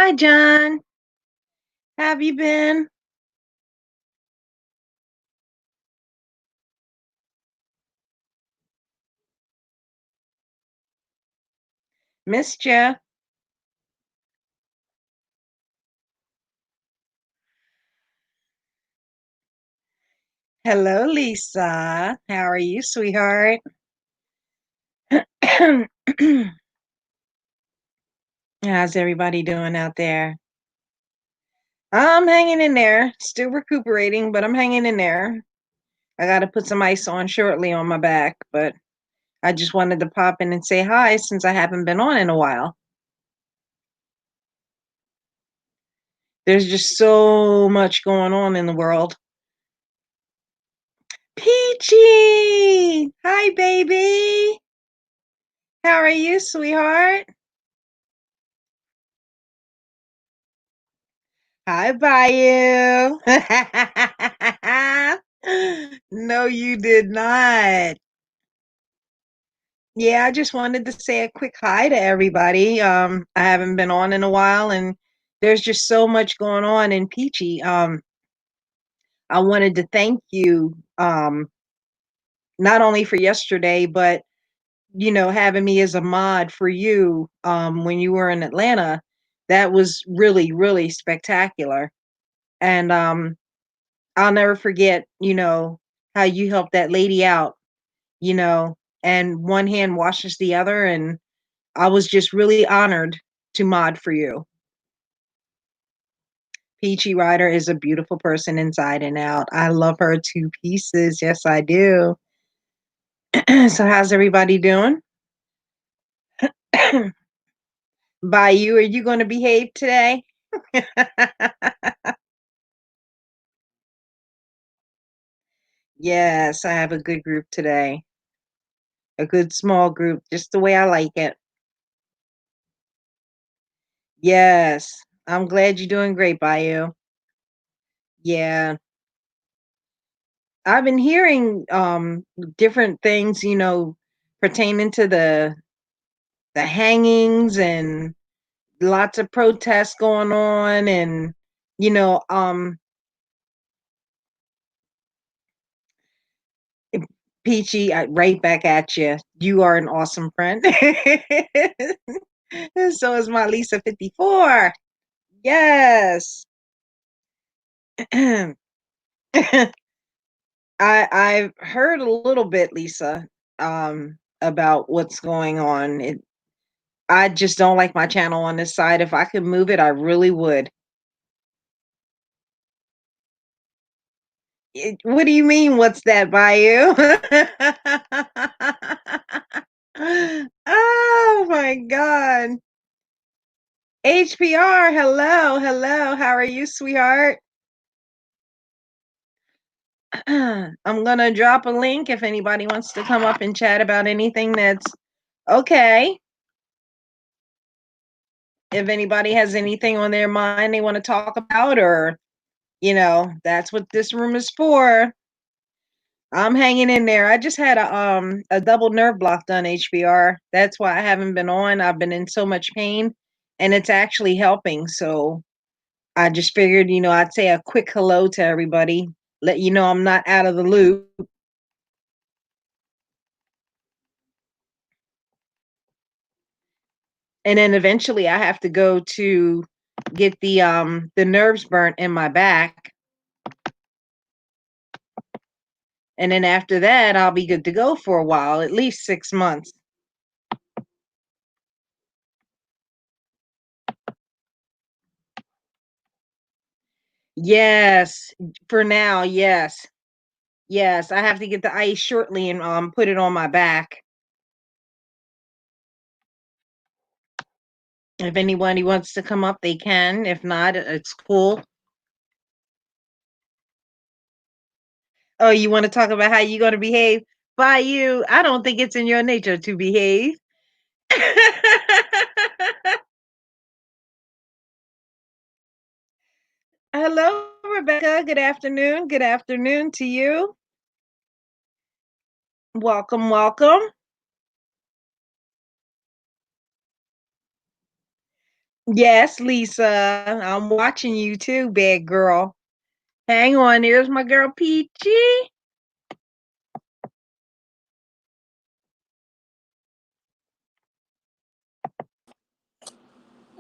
Hi, John. How have you been? Missed you. Hello, Lisa. How are you, sweetheart? How's everybody doing out there? I'm hanging in there, still recuperating, but I'm hanging in there. I got to put some ice on shortly on my back, but I just wanted to pop in and say hi since I haven't been on in a while. There's just so much going on in the world. Peachy! Hi, baby. How are you, sweetheart? Hi, Bayou. No, you did not. Yeah, I just wanted to say a quick hi to everybody. I haven't been on in a while, and there's just so much going on in Peachy. I wanted to thank you, not only for yesterday, but having me as a mod for you, when you were in Atlanta. That was really, really spectacular. And I'll never forget, how you helped that lady out, you know, and one hand washes the other. And I was just really honored to mod for you. Peachy Ryder is a beautiful person inside and out. I love her to pieces. Yes, I do. So, how's everybody doing? By you, are you going to behave today? Yes, I have a good group today. A good small group, just the way I like it. Yes, I'm glad you're doing great, Bayou. Yeah, I've been hearing different things, pertaining to the hangings and lots of protests going on. And you know, Peachy, right back at you. You are an awesome friend. So is my Lisa 54. Yes. I've heard a little bit, Lisa, about what's going on. I just don't like my channel on this side. If I could move it, I really would. What do you mean? What's that, Bayou? Oh my God. HPR, hello, hello. How are you, sweetheart? I'm gonna drop a link if anybody wants to come up and chat about anything that's okay. If anybody has anything on their mind they want to talk about, or that's what this room is for. I'm hanging in there. I just had a double nerve block done, HBR. That's why I haven't been on. I've been in so much pain, and it's actually helping. So I just figured, I'd say a quick hello to everybody, let you know I'm not out of the loop. And then eventually I have to go to get the nerves burnt in my back. And then after that, I'll be good to go for a while, at least 6 months. Yes, for now, yes. Yes, I have to get the ice shortly and put it on my back. If anybody wants to come up, they can. If not, it's cool. Oh, you want to talk about how you're going to behave? By you, I don't think it's in your nature to behave. Hello, Rebecca. Good afternoon. Good afternoon to you. Welcome, welcome. Yes, Lisa. I'm watching you too, big girl. Hang on, here's my girl Peachy.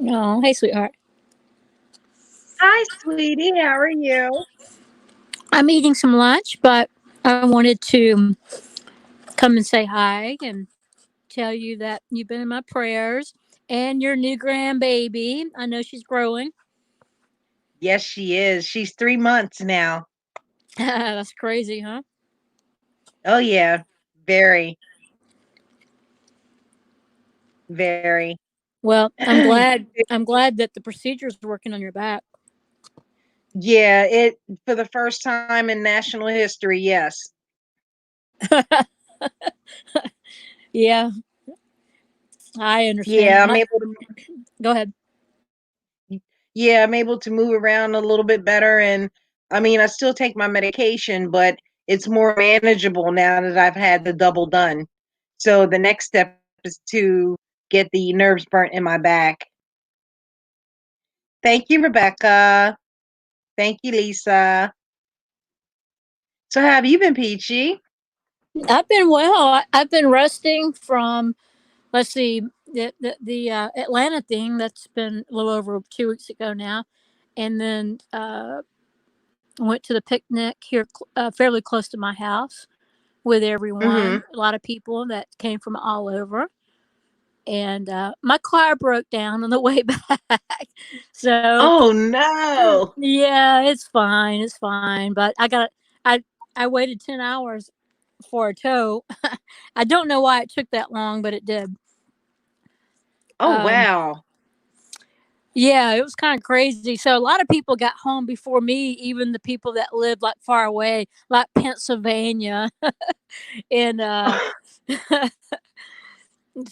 Oh, hey, sweetheart. Hi, sweetie. How are you? I'm eating some lunch, but I wanted to come and say hi and tell you that you've been in my prayers and your new grandbaby. I know she's growing. Yes, she is. She's 3 months now. That's crazy, huh? Oh yeah, very, very. Well, I'm glad. I'm glad that the procedure's working on your back. Yeah, it for the first time in national history. Yes. Yeah, I understand. Yeah, I'm able to. Go ahead. Yeah, I'm able to move around a little bit better, and I mean, I still take my medication, but it's more manageable now that I've had the double done. So the next step is to get the nerves burnt in my back. Thank you, Rebecca. Thank you, Lisa. So how have you been, Peachy? I've been well. I've been resting from, let's see, the Atlanta thing that's been a little over 2 weeks ago now, and then went to the picnic here fairly close to my house with Mm-hmm. everyone. A lot of people that came from all over, and my car broke down on the way back. So Oh no. yeah, it's fine. It's fine. But I I waited 10 hours for a tow. I don't know why it took that long, but it did. Oh Um, wow. yeah, it was kind of crazy. So a lot of people got home before me, even the people that lived like far away, like Pennsylvania, and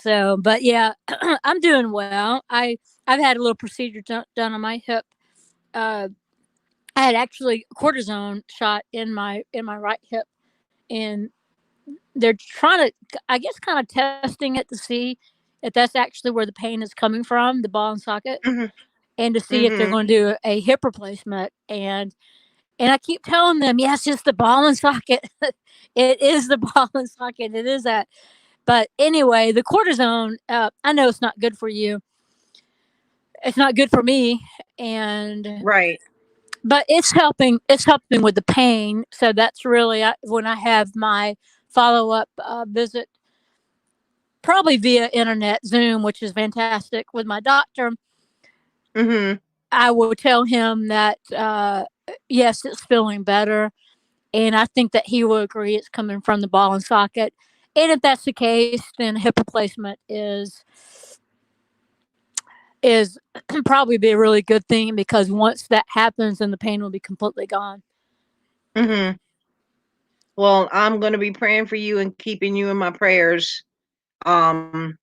so. But yeah, I'm doing well. I've had a little procedure done on my hip. Uh, I had actually cortisone shot in my right hip, and they're trying to, I guess, kind of testing it to see if that's actually where the pain is coming from, the ball and socket, Mm-hmm. and to see if they're Mm-hmm. going to do a hip replacement. And I keep telling them, yes, it's the ball and socket. It is the ball and socket. It is that. But anyway, the cortisone, I know it's not good for you. It's not good for me, and Right. but it's helping. It's helping with the pain. So that's really when I have my follow up visit, probably via internet Zoom, which is fantastic with my doctor. Mm-hmm. I will tell him that yes, it's feeling better, and I think that he will agree it's coming from the ball and socket. And if that's the case, then hip replacement is probably be a really good thing, because once that happens, then the pain will be completely gone. Mm-hmm. Well, I'm gonna be praying for you and keeping you in my prayers. Um,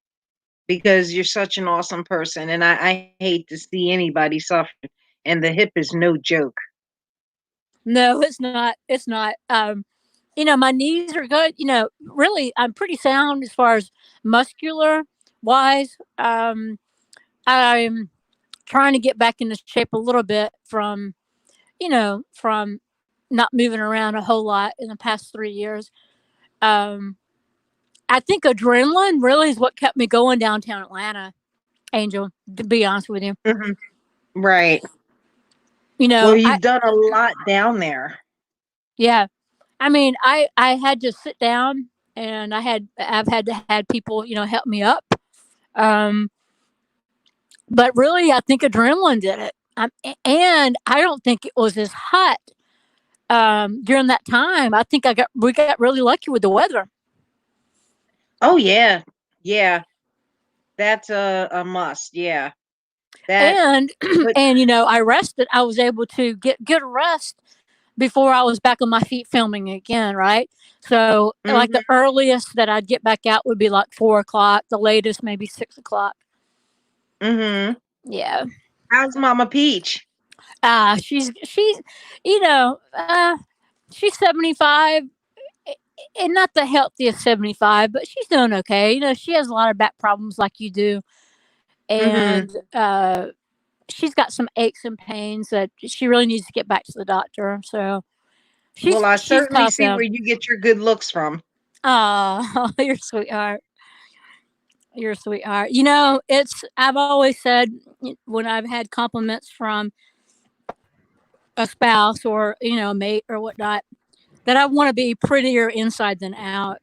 because you're such an awesome person, and I hate to see anybody suffer. And the hip is no joke. No, it's not. It's not. My knees are good. Really, I'm pretty sound as far as muscular wise. I'm trying to get back into shape a little bit from not moving around a whole lot in the past 3 years. Um, I think adrenaline really is what kept me going downtown Atlanta, Angel, to be honest with you. Mhm. Right. You Well, know, I you've done a lot down there. yeah. I mean, I had to sit down, and I've had people, help me up. Um, but really, I think adrenaline did it. And I don't think it was as hot during that time. I think I got we got really lucky with the weather. Oh yeah. Yeah. That's a must. Yeah. That And but and I rested. I was able to get good rest before I was back on my feet filming again, right? So like the mhm. earliest that I'd get back out would be like 4 o'clock, the latest maybe 6 o'clock. Mhm. Yeah. How's Mama Peach? She's you know, she's 75, and not the healthiest 75, but she's doing okay. She has a lot of back problems like you do. Mhm. And she's got some aches and pains that she really needs to get back to the doctor. So Well, I she's certainly tough see though. where you get your good looks from. Oh, you're a sweetheart. You're a sweetheart. You know, I've always said when I've had compliments from a spouse or, you know, a mate or whatnot, that I want to be prettier inside than out.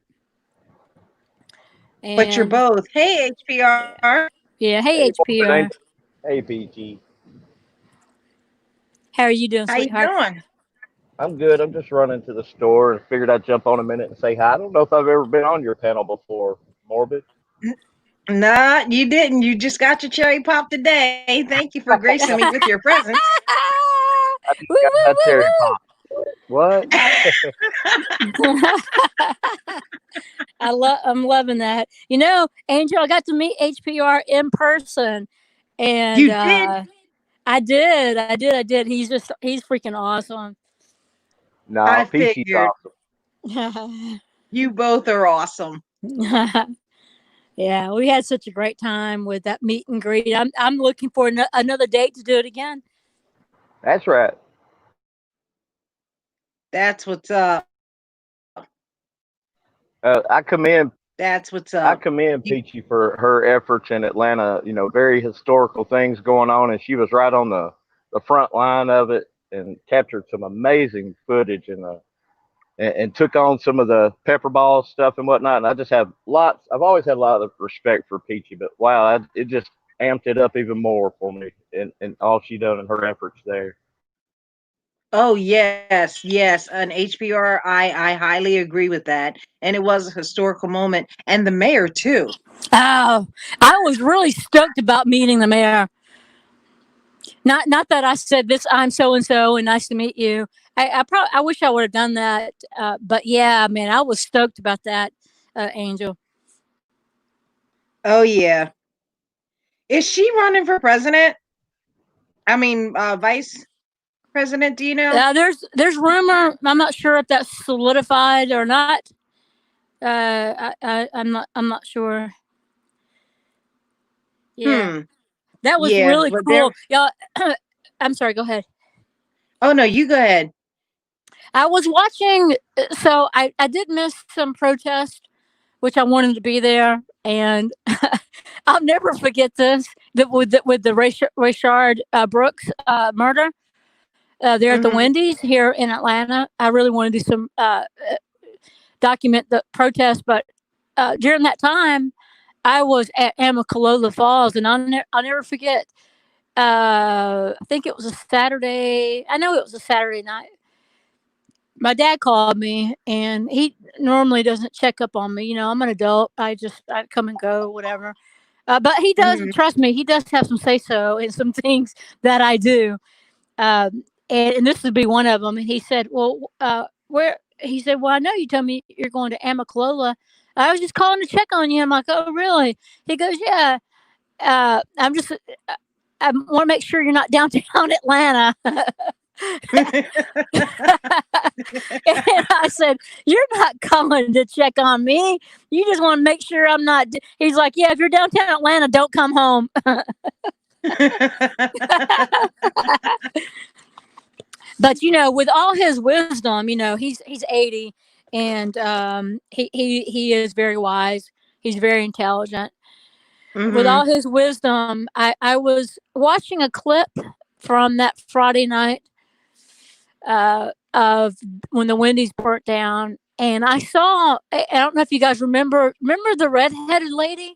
But you're And both. Hey, yeah, HPR. yeah. Hey, Hey, Morbid HPR. Angel. Hey, PG. How are you doing, How you sweetheart? doing? I'm good. I'm just running to the store and figured I'd jump on a minute and say hi. I don't know if I've ever been on your panel before, Morbid. Nah, you didn't. You just got your cherry pop today. Thank you for gracing me with your presence. I just Woo, got woo, that cherry woo, pop. What? woo. I'm loving that. You know, Angel, I got to meet HPR in person, and You did. I did. He's freaking awesome. No, I Peachy's figured. awesome. You both are awesome. Yeah, we had such a great time with that meet and greet. I'm looking for another date to do it again. That's right. That's what's up. I commend That's what's I up. commend You, Peachy for her efforts in Atlanta. You know, very historical things going on, and she was right on the front line of it and captured some amazing footage and took on some of the pepper ball stuff and whatnot. And I just have lots. I've always had a lot of respect for Peachy, but wow, it just amped it up even more for me and all she done and her efforts there. oh yes, yes. An HBR. I highly agree with that. And it was a historical moment. And the mayor too. Oh, I was really stoked about meeting the mayor. Not that I said this. I'm so and so, and nice to meet you. I wish I would have done that. But yeah, man, I was stoked about that, Angel. Oh yeah. Is she running for president? I mean, vice president, do you know? There's rumor. I'm not sure if that's solidified or not. I'm not sure. Yeah, Hmm. that was Yeah, really but cool. there. Yeah, I'm sorry. Go ahead. Oh no, you go ahead. I was watching. So I did miss some protest, which I wanted to be there, and I'll never forget this. With the Rayshard Brooks murder there at the Hmm. Wendy's here in Atlanta. I really want to do some document the protest, but during that time, I was at Amicalola Falls, and I'll never forget. I think it was a Saturday. I know it was a Saturday night. My dad called me, and he normally doesn't check up on me. You know, I'm an adult. I come and go, whatever. But he does. Hmm. Trust me, he does have some say so in some things that I do. And this would be one of them. And he said, "Well, where?" He said, "Well, I know you told me you're going to Amicalola. I was just calling to check on you." I'm like, "Oh, really?" He goes, "Yeah. I'm just. I want to make sure you're not downtown Atlanta." And I said, "You're not calling to check on me. You just want to make sure I'm not." He's like, "Yeah, if you're downtown Atlanta, don't come home." But you know, with all his wisdom, you know, he's 80, and he is very wise. He's very intelligent. With Hmm. all his wisdom, I was watching a clip from that Friday night of when the Wendy's burnt down, and I saw. I don't know if you guys remember the redheaded lady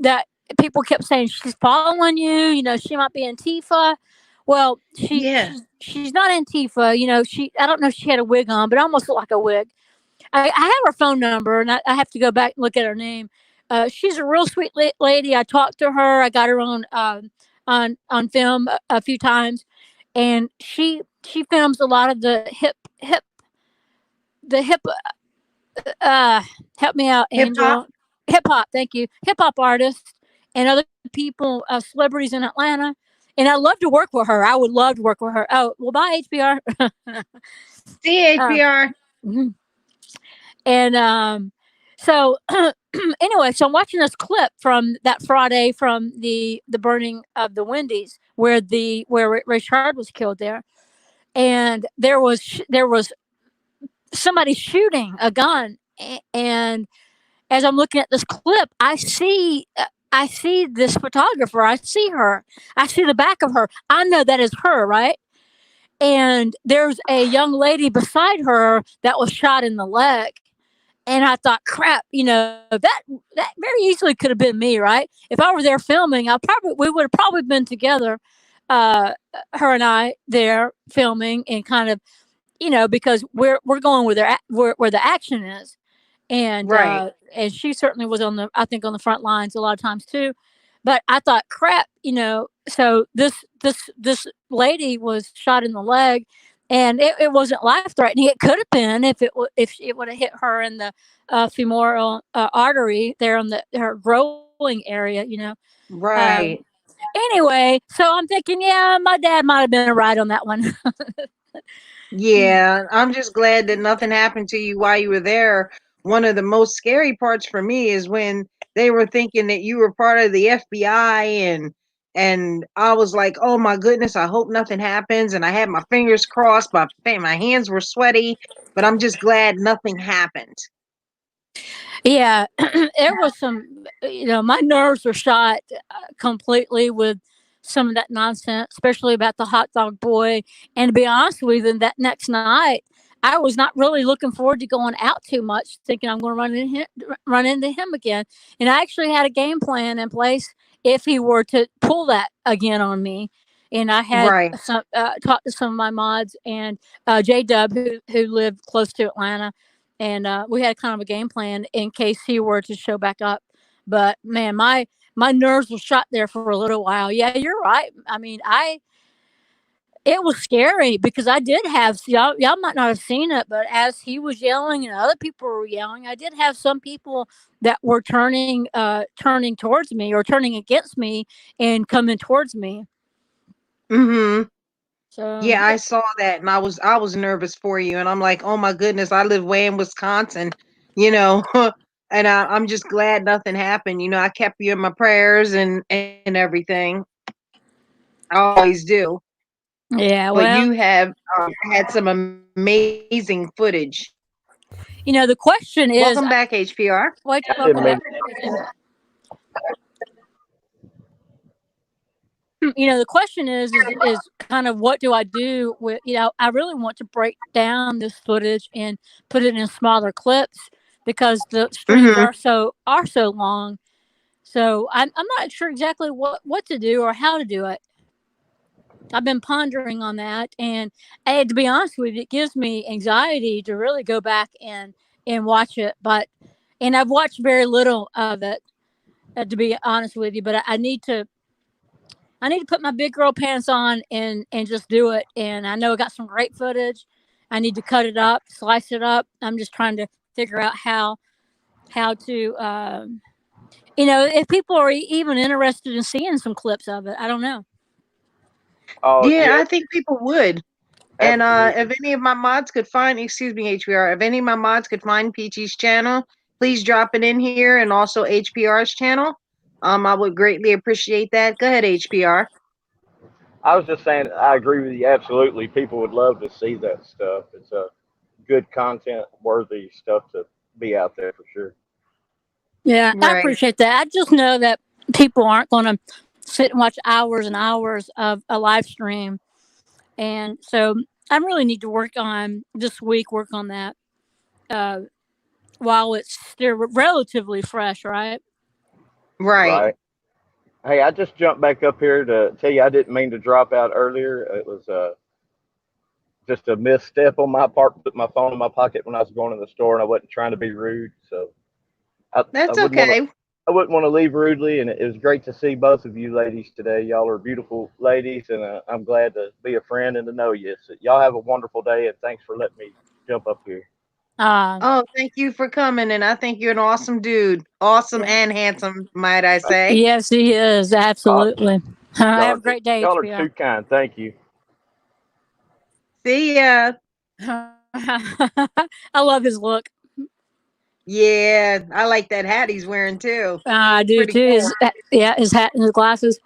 that people kept saying she's following you. You know, she might be Antifa. Well, Yeah. she's not Antifa. You know, I don't know if she had a wig on, but it almost looked like a wig. I have her phone number, and I have to go back and look at her name. She's a real sweet lady. I talked to her. I got her on film a few times, and she films a lot of the hip help me out, Hip hop. Angel. Hip hop, thank you. Hip hop artists and other people, celebrities in Atlanta. And I'd love to work with her. I would love to work with her. Oh, well, bye, HBR. uh, CHPR. mhm. And So anyway, so I'm watching this clip from that Friday from the burning of the Wendy's where Richard was killed there, and there was somebody shooting a gun, and as I'm looking at this clip, I see this photographer. I see her. I see the back of her. I know that is her, right? And there's a young lady beside her that was shot in the leg. And I thought, crap, that very easily could have been me, right? If I were there filming, we would have probably been together, uh, her and I there filming and kind of, because we're going where the action is, and Right. and she certainly was I think on the front lines a lot of times too. But I thought, crap, so this lady was shot in the leg, and it wasn't life threatening. It could have been if it would have hit her in the femoral artery there on her growing area. Um, Right. anyway, so I'm thinking, yeah, my dad might have been right on that one. Yeah, I'm just glad that nothing happened to you while you were there. One of the most scary parts for me is when they were thinking that you were part of the FBI, and I was like, "Oh my goodness, I hope nothing happens." And I had my fingers crossed, my hands were sweaty, but I'm just glad nothing happened. Yeah, there was some, my nerves were shot completely with some of that nonsense, especially about the hot dog boy. And to be honest with you, that next night, I was not really looking forward to going out too much, thinking I'm going to run into him again. And I actually had a game plan in place if he were to pull that again on me. And I had Right. talked to some of my mods and J Dub, who lived close to Atlanta, and we had kind of a game plan in case he were to show back up. But man, my nerves were shot there for a little while. Yeah, you're right. I mean, I it was scary because I did have y'all might not have seen it, but as he was yelling and other people were yelling, I did have some people that were turning towards me or turning against me and coming towards me. Mhm. So Yeah, I saw that, and I was nervous for you, and I'm like, "Oh my goodness, I live way in Wisconsin," you know, and I'm just glad nothing happened. I kept you in my prayers and everything. I always do. yeah, But well, you have had some amazing footage. the question is, Welcome back, HPR. I didn't welcome mean back. The question is kind of what do I do with, I really want to break down this footage and put it in smaller clips because the streams Mhm. are so long. So I'm not sure exactly what to do or how to do it. I've been pondering on that, and to be honest with you, it gives me anxiety to really go back and watch it. And I've watched very little of it, to be honest with you. But I need to put my big girl pants on and just do it. And I know I got some great footage. I need to cut it up, slice it up. I'm just trying to figure out how to if people are even interested in seeing some clips of it. I don't know. Oh Yeah, yeah, I think people would. And if absolutely. any of my mods could find, excuse me, HPR, if any of my mods could find Peachy's channel, please drop it in here, and also HPR's channel. I would greatly appreciate that. Go ahead, HPR. I was just saying, I agree with you absolutely. People would love to see that stuff. It's a good content worthy stuff to be out there for sure. Yeah, I Right. appreciate that. I just know that people aren't going to sit and watch hours and hours of a live stream, and so I really need to work on this week. Work on that uh, while it's still relatively fresh, right? Right. Right. Hey, I just jumped back up here to tell you I didn't mean to drop out earlier. It was just a misstep on my part. Put my phone in my pocket when I was going to the store, and I wasn't trying to be rude. So I That's wouldn't want to. okay. I wouldn't want to leave rudely, and it was great to see both of you ladies today. Y'all are beautiful ladies, and I'm glad to be a friend and to know you. So y'all have a wonderful day, and thanks for letting me jump up here. Uh, Oh, thank you for coming, and I think you're an awesome dude. Awesome yeah. and handsome, might I say. Yes, he is Awesome. absolutely. Y'all Have are a great day, y'all are HBR. too kind. Thank you. See ya. I love his look. Yeah, I like that hat he's wearing too. I do Pretty too. cool. His hat and his glasses.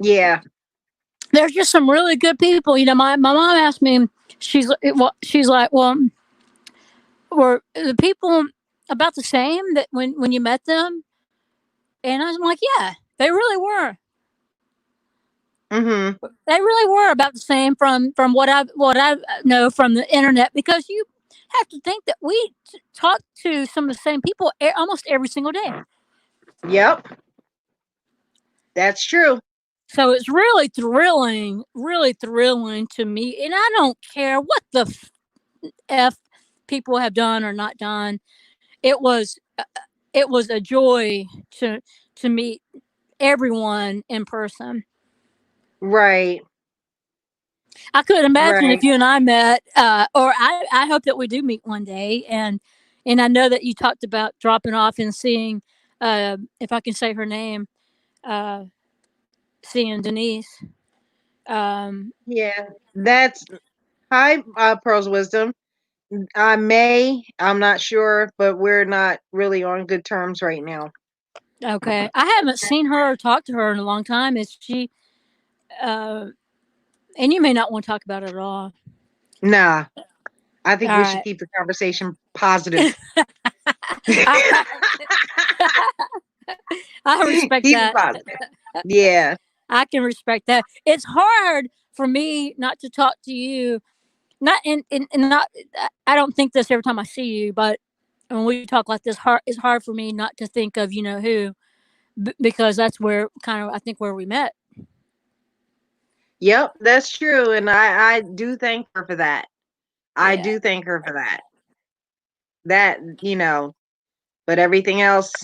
Yeah. There's just some really good people. My mom asked me. She's like, well, were the people about the same that when you met them? And I was like, yeah, they really were. Mm-hmm. They really were about the same from what I know from the internet, because you have to think that we talk to some of the same people almost every single day. Yep. That's true. So it's really thrilling to me, and I don't care what the f people have done or not done. It was a joy to meet everyone in person. Right. I could imagine Right. if you and I met, or I hope that we do meet one day. And I know that you talked about dropping off and seeing, if I can say her name, uh, seeing Denise. Yeah. That's hi, Pearl's Wisdom. I'm not sure, but we're not really on good terms right now. Okay, I haven't seen her or talked to her in a long time. Is she? And you may not want to talk about it at all. Nah. I think All we should right. keep the conversation positive. I respect Keep it that. positive. Yeah. I can respect that. It's hard for me not to talk to you. Not and not. I don't think this every time I see you, but when we talk like this, it's hard for me not to think of who, because that's where kind of I think where we met. Yep, that's true. And I do thank her for that. I Yeah. do thank her for that. That, but everything else,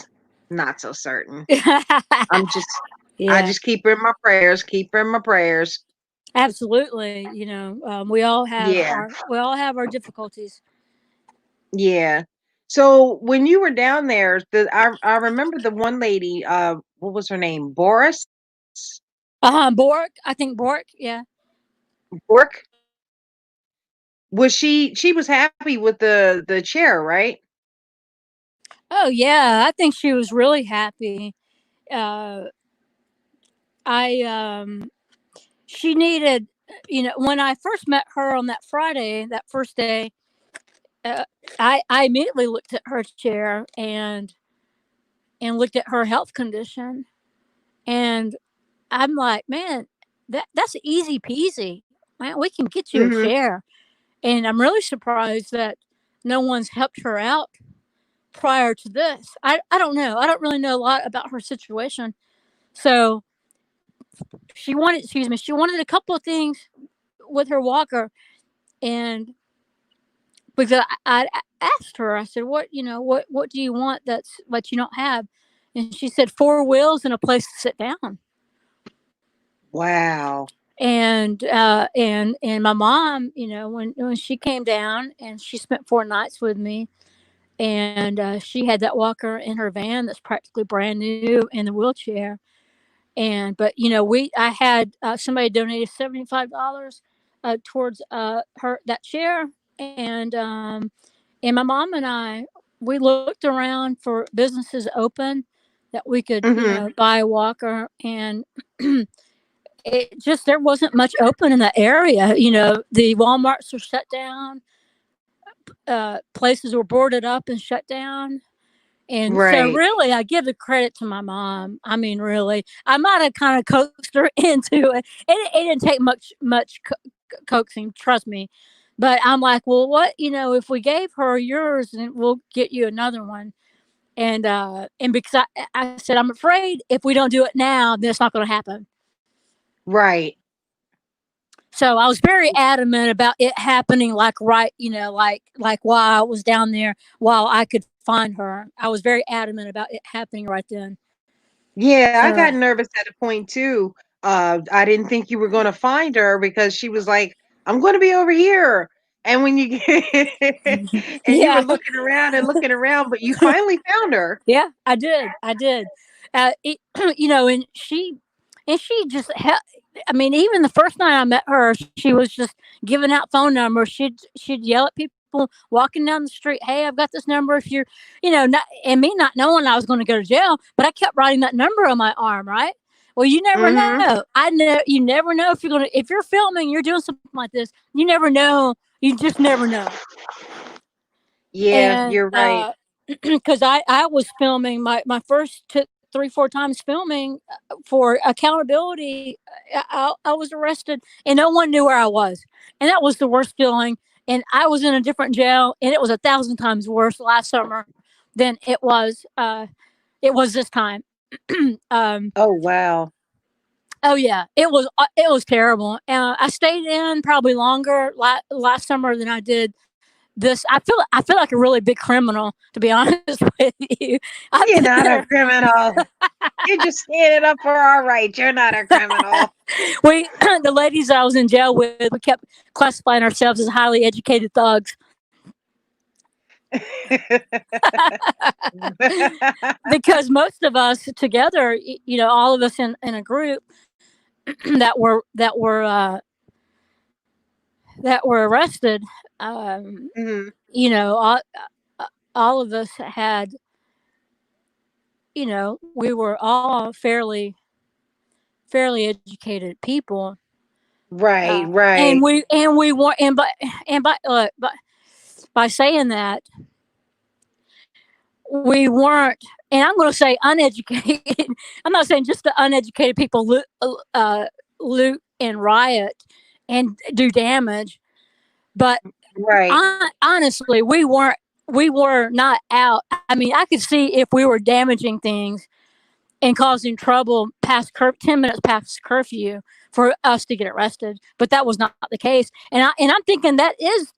not so certain. I'm just I Yeah. just keep her in my prayers, keep her in my prayers. Absolutely. We all have Yeah. our difficulties. Yeah. So when you were down there, I remember the one lady, what was her name? Boris? Bork. I think Bork. Yeah. Bork? Was she was happy with the chair, right? Oh yeah, I think she was really happy. Uh, I She needed, when I first met her on that Friday, that first day, uh, I immediately looked at her chair and looked at her health condition, and I'm like, man, that's easy peasy. Man, we can get you a Mhm. chair. And I'm really surprised that no one's helped her out prior to this. I don't know. I don't really know a lot about her situation. So she wanted a couple of things with her walker. And because I asked her, I said, what do you want that's what you don't have? And she said 4 wheels and a place to sit down. Wow. And my mom, when she came down and she spent 4 nights with me, and she had that walker in her van that's practically brand new in the wheelchair. And but I had somebody donated $75 towards her that chair. And my mom and I, we looked around for businesses open that we could Mhm. buy a walker. And it just, there wasn't much open in that area. The Walmarts were shut down, places were boarded up and shut down. And so, Right. really, I give the credit to my mom. I mean, really, I might have kind of coaxed her into it. It didn't take much coaxing, trust me. But I'm like, well, what, if we gave her yours, and we'll get you another one. And because I said, I'm afraid if we don't do it now, then it's not going to happen. Right. So I was very adamant about it happening, like right, like while I was down there, while I could find her. I was very adamant about it happening right then. Yeah, I So got nervous at a point too. I didn't think you were going to find her because she was like, "I'm going to be over here." And when you and you were yeah, looking around, but you finally found her. yeah, I did, it, and she just I mean, even the first night I met her, she was just giving out phone numbers. She'd yell at people people walking down the street. Hey, I've got this number. If you're, not, and me not knowing I was going to go to jail, but I kept writing that number on my arm, right? Well, you never Mhm. know. I know you never know if you're filming, you're doing something like this. You never know. You just never know. Yeah, And you're right. because I was filming my first 3-4 times filming for accountability. I was arrested and no one knew where I was, and that was the worst feeling. And I was in a different jail, and it was 1,000 times worse last summer than it was this time. um, Oh, wow. oh yeah, it was terrible. I stayed in probably longer last summer than I did this. I feel like a really big criminal, to be honest with you. I've You're been not a there. criminal. You're just standing up for our rights. You're not a criminal. We the ladies I was in jail with, we kept classifying ourselves as highly educated thugs because most of us together, all of us in a group that were arrested. Um, Mhm. you know, all, all of us had. We were all fairly educated people. Right, And right. we want and by saying that, we weren't, and I'm going to say uneducated. I'm not saying just the uneducated people loot and riot and do damage, but Right. honestly, we were not out. I mean, I could see if we were damaging things and causing trouble past 10 minutes past curfew for us to get arrested, but that was not the case. And I'm thinking that is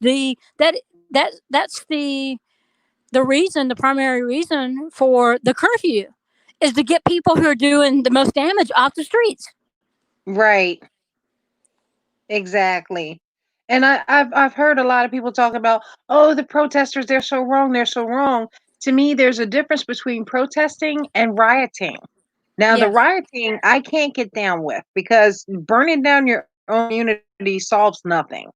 that's the reason, the primary reason for the curfew is to get people who are doing the most damage off the streets. Right. Exactly. And I've heard a lot of people talk about, oh, the protesters, they're so wrong, they're so wrong. To me, there's a difference between protesting and rioting. Now, the Yes. rioting I can't get down with because burning down your own community solves nothing.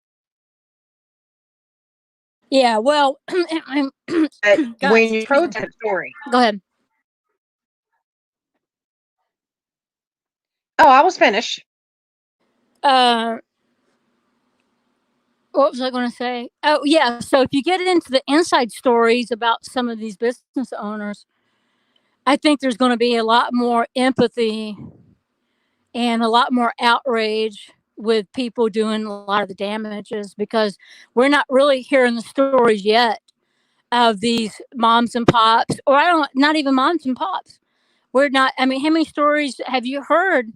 Yeah. Well, But God, when you excuse me. protest story. Go ahead. Oh, I was finished. Uh, what was I going to say? Oh, yeah. So if you get into the inside stories about some of these business owners, I think there's going to be a lot more empathy and a lot more outrage with people doing a lot of the damages because we're not really hearing the stories yet of these moms and pops, or I don't, not even moms and pops. We're not. I mean, how many stories have you heard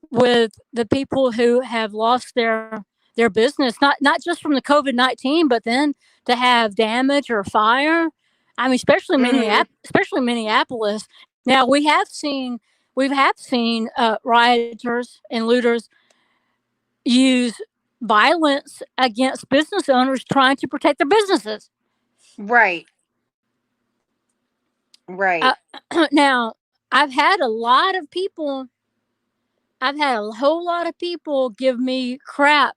with the people who have lost their business? Not just from the COVID-19, but then to have damage or fire. I mean, Mhm. especially Minneapolis. Now we have seen rioters and looters use violence against business owners trying to protect their businesses. Right. Uh, Right. now, I've had a lot of people, I've had a whole lot of people give me crap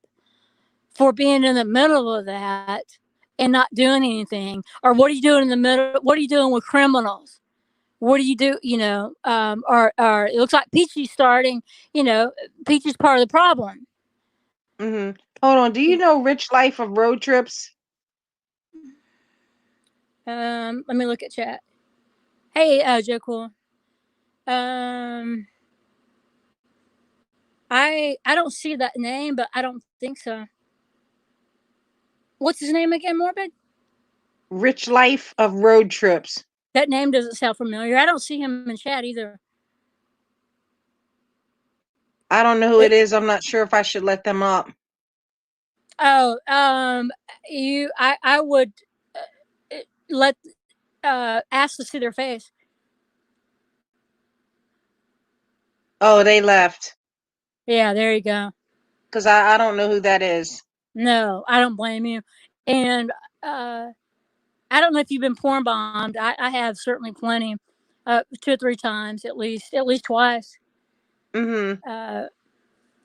for being in the middle of that and not doing anything. Or what are you doing in the middle? What are you doing with criminals? What do you do? Or it looks like Peachy's starting. Peachy's part of the problem. Mhm. Hold on. Do you know Rich Life of Road Trips? Let me look at chat. Hey, Joe Cool. Um, I don't see that name, but I don't think so. What's his name again, Morbid? Rich Life of Road Trips. That name doesn't sound familiar. I don't see him in chat either. I don't know who it It, is. I'm not sure if I should let them up. oh, I would let ask to see their face. Oh, they left. Yeah, there you go. Because I don't know who that is. No, I don't blame you. And uh, I don't know if you've been porn bombed. I have certainly plenty, 2 or 3 times at least twice. Mm-hmm. Uh,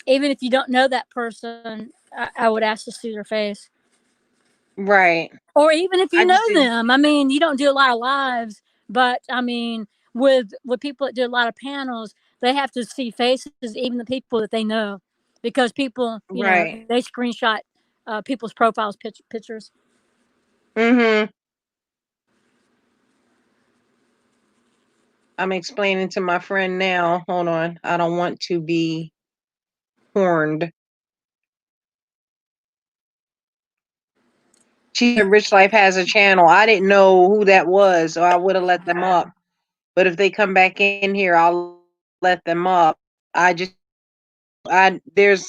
Even if you don't know that person, I would ask to see their face. Right. Or even if you I know just didn't. them. I mean, you don't do a lot of lives, but I mean, with people that do a lot of panels, they have to see faces, even the people that they know, because people, Right. they screenshot people's profiles, pictures. Mm-hmm. I'm explaining to my friend now. Hold on. I don't want to be horned. She said Rich Life has a channel. I didn't know who that was, so I would have let them up. But if they come back in here, I'll let them up. There's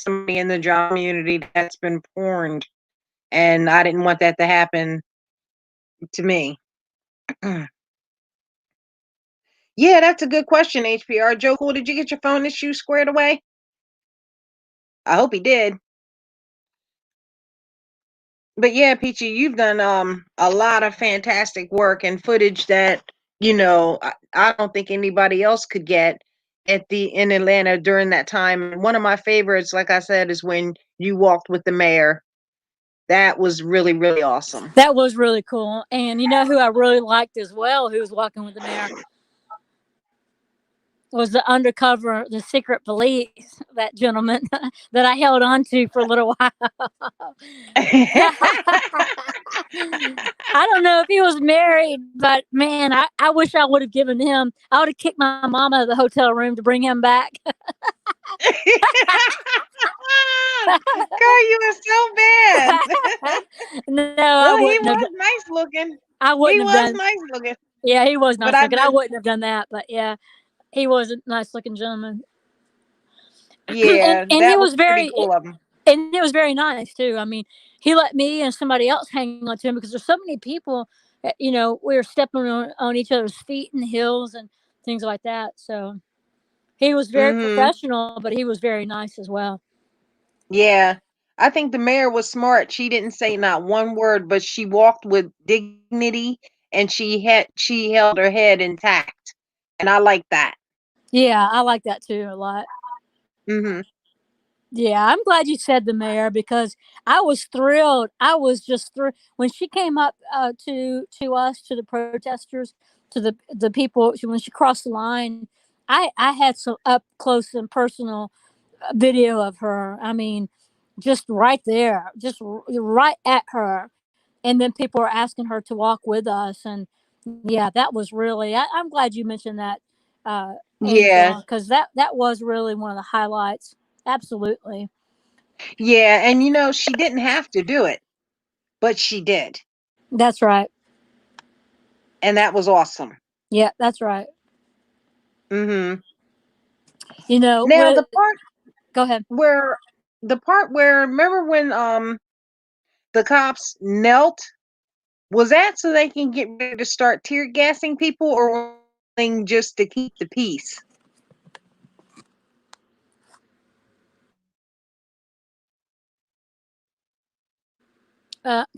somebody in the job community that's been porned, and I didn't want that to happen to me. Yeah, that's a good question, HPR. Joe Cool, did you get your phone issue squared away? I hope he did. But yeah, Peachy, you've done a lot of fantastic work and footage that I don't think anybody else could get in Atlanta during that time. And one of my favorites, like I said, is when you walked with the mayor. That was really, really awesome. That was really cool. And you know who I really liked as well, who was walking with the mayor, was the secret police, that gentleman that I held on to for a little while. I don't know if he was married, but man, I wish I would have given him, I would have kicked my mom out of the hotel room to bring him back. Girl, you were so bad. No, I Well, he wouldn't have. was nice looking. I He wouldn't have was done. nice looking. Yeah, he was But nice I've looking. I done, wouldn't have done that, but yeah, he was a nice looking gentleman. and yeah, and he that was was pretty very cool of him. and it was very nice too. I mean, he let me and somebody else hang on to him because there's so many people. We were stepping on each other's feet in the hills and things like that. So he was very Mm-hmm. professional, but he was very nice as well. Yeah. I think the mayor was smart. She didn't say not one word, but she walked with dignity and she held her head intact. And I like that. Yeah, I like that too a lot. Mm-hmm. Yeah, I'm glad you said the mayor because I was thrilled. I was just thrilled when she came up to us, to the protesters, to the people. When she crossed the line, I had some up close and personal video of her. I mean, just right there, just right at her, and then people were asking her to walk with us, and yeah, that was really. I'm glad you mentioned that, Yeah. Angel, because that was really one of the highlights. Absolutely. Yeah. And she didn't have to do it, but she did. That's right. And that was awesome. Yeah, that's right. Mm-hmm. Now With go ahead. the part where remember when the cops knelt, was that so they can get ready to start tear gassing people or just to keep the peace?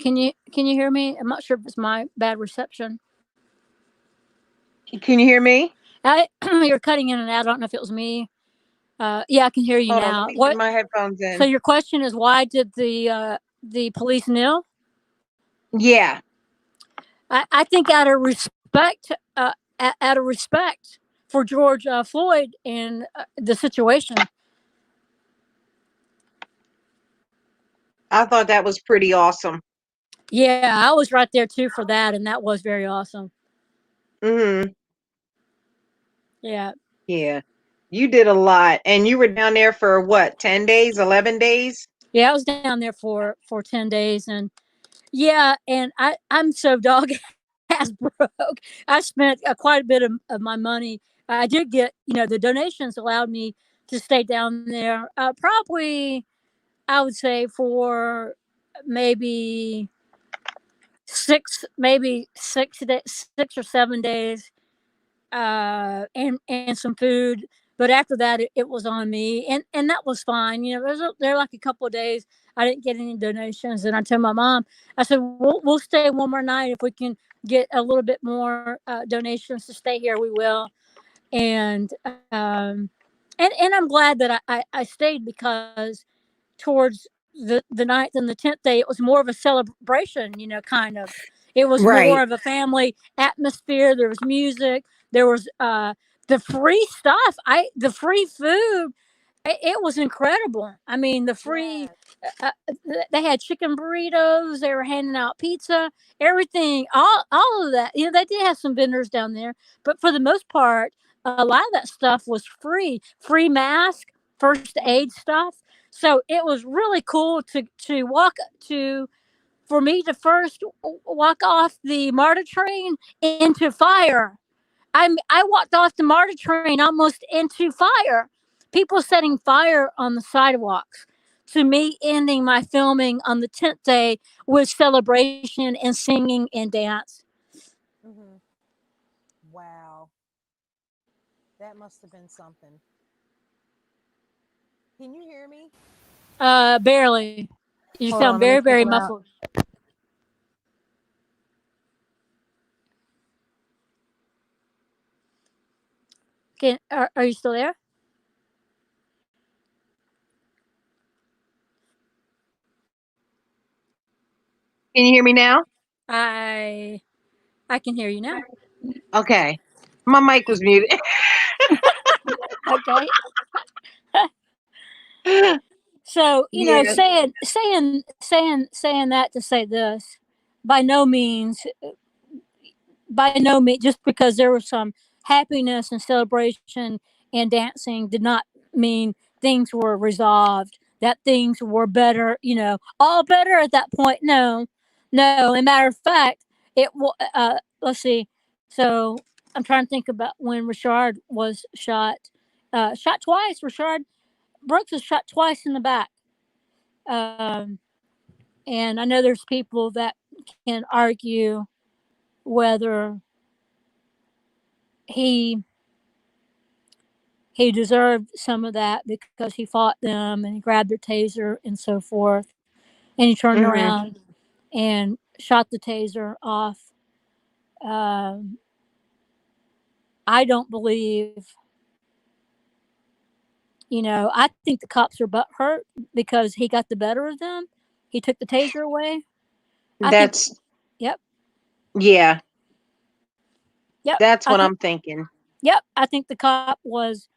Can you hear me? I'm not sure if it's my bad reception. Can you hear me? You're cutting in and out. I don't know if it was me. Yeah, I can hear you Hold on, let now. me get What? my headphones So in. your question is why did the police kneel? Yeah. I think out of respect, out of respect for George Floyd and the situation. I thought that was pretty awesome. Yeah, I was right there too for that, and that was very awesome. Mm-hmm. Yeah. Yeah. You did a lot. And you were down there for what, 10 days, 11 days? Yeah, I was down there for 10 days, and yeah, and I'm so dog ass broke. I spent quite a bit of my money. I did get the donations allowed me to stay down there. Probably I would say for maybe maybe 6 or 7 days, and some food. But after that, it was on me, and that was fine. There were like a couple of days I didn't get any donations, and I told my mom, I said, we'll stay one more night if we can get a little bit more donations to stay here. We will, and and I'm glad that I stayed because towards the ninth and the 10th day, it was more of a celebration, kind of. It was Right. more of a family atmosphere. There was music. There was the free stuff. The free food. It was incredible. I mean, the free. Yes. They had chicken burritos. They were handing out pizza. Everything. All of that. They did have some vendors down there, but for the most part, a lot of that stuff was free. Free mask, first aid stuff. So it was really cool to walk to for me to first walk off the MARTA train into fire. I walked off the MARTA train almost into fire. People setting fire on the sidewalks. To me, ending my filming on the 10th day with celebration and singing and dance. Mm-hmm. Wow. That must have been something. Can you hear me? Barely. You Hold sound on, let me very, very pull out. muffled. Are you still there? Can you hear me now? I I can hear you now. Okay. My mic was muted. Okay. So, Yeah. saying that to say this, by no means, just because there was some happiness and celebration and dancing did not mean things were resolved, that things were better, all better at that point. No, no. As a matter of fact, let's see. So I'm trying to think about when Richard was shot. Shot twice. Richard Brooks was shot twice in the back. Um, and I know there's people that can argue whether he he deserved some of that because he fought them and he grabbed their taser and so forth, and he turned Hmm. around and shot the taser off. Um, I don't believe. I think the cops are butthurt because he got the better of them. He took the taser away. I think. That's Yep. yeah. Yep. That's I what think. I'm thinking. Yep. I think the cop was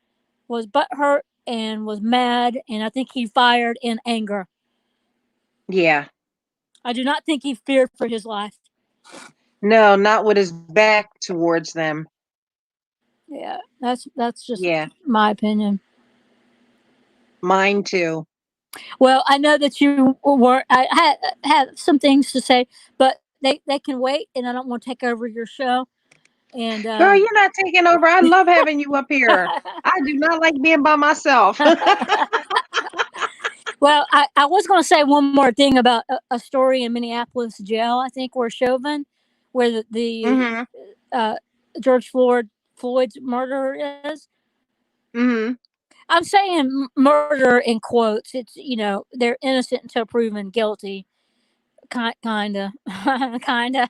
butthurt and was mad, and I think he fired in anger. Yeah. I do not think he feared for his life. No, not with his back towards them. Yeah, that's just Yeah. my opinion. Mine too. Well, I know that you were. I had some things to say, but they can wait, and I don't want to take over your show. And Girl, you're not taking over. I love having you up here. I do not like being by myself. well, I was going to say one more thing about a story in Minneapolis jail. I think where Chauvin, where the Hmm. uh, George Floyd's murder is. Hmm. I'm saying murder in quotes. It's they're innocent until proven guilty. Kind of, kind of.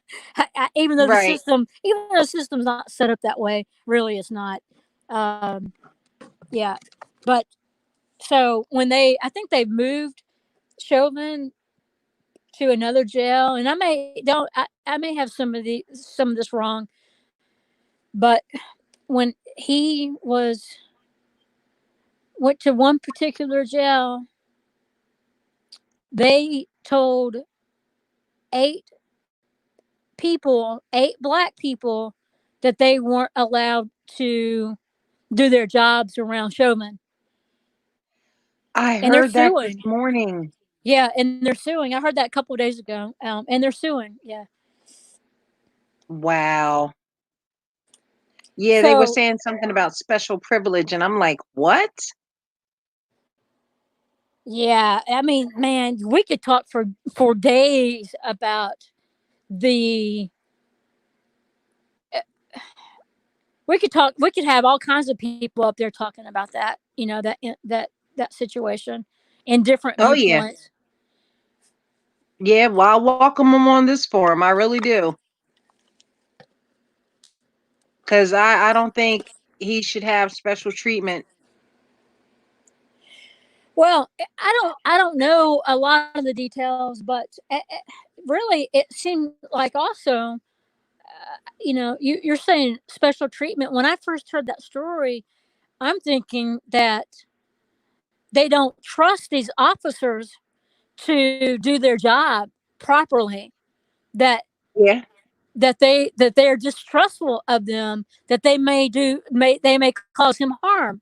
Even though Right. the system's not set up that way, really, it's not. Um, yeah, but so I think they've moved Chauvin to another jail, and I may have some of this wrong, but when he went to one particular jail, they told eight eight black people, that they weren't allowed to do their jobs around Chauvin, I and they're heard that this suing. morning. Yeah, and they're suing. I heard that a couple of days ago, and they're suing. Yeah. Wow. Yeah, they were So saying something about special privilege, and I'm like, what? yeah, I mean, man, we could talk for days about the. We could talk. We could have all kinds of people up there talking about that. That situation, and different Oh yeah. viewpoints. Yeah, well, I welcome them on this forum. I really do. Because I don't think he should have special treatment. Well, I don't know a lot of the details, but really, it seemed like also, you're saying special treatment. When I first heard that story, I'm thinking that they don't trust these officers to do their job properly. That Yeah. that they're distrustful of them. That they may cause him harm.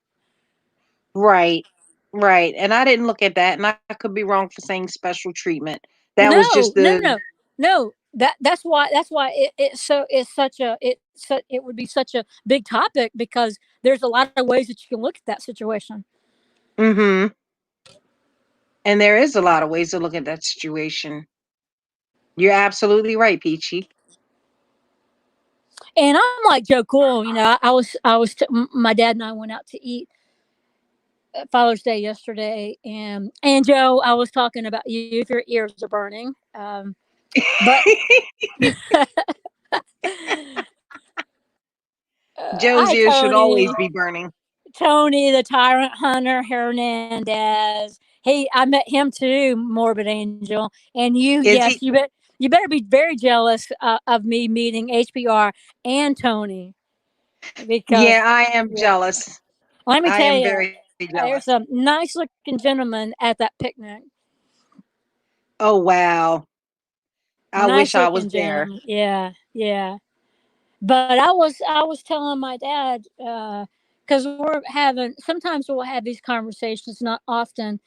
Right. Right. And I didn't look at that, and I could be wrong for saying special treatment. That was No, just no, the no, no. That's why it would be such a big topic because there's a lot of ways that you can look at that situation. mhm. And there is a lot of ways to look at that situation. You're absolutely right, Peachy. And I'm like Joe Cool, my dad and I went out to eat Father's Day yesterday, and Joe, I was talking about you if your ears are burning, but Joe's hi ears should always Tony. be burning. Tony, the Tyrant Hunter Hernandez. I met him too, Morbid Angel. And you, Is yes, he? you better be very jealous of me meeting HBR and Tony because Yeah, I am yeah, jealous. let me I tell am you, very jealous. there's some nice looking gentlemen at that picnic. Oh wow. I wish Nice I was looking there. gentlemen. Yeah, yeah. But I was telling my dad because we're having sometimes we'll have these conversations, not often,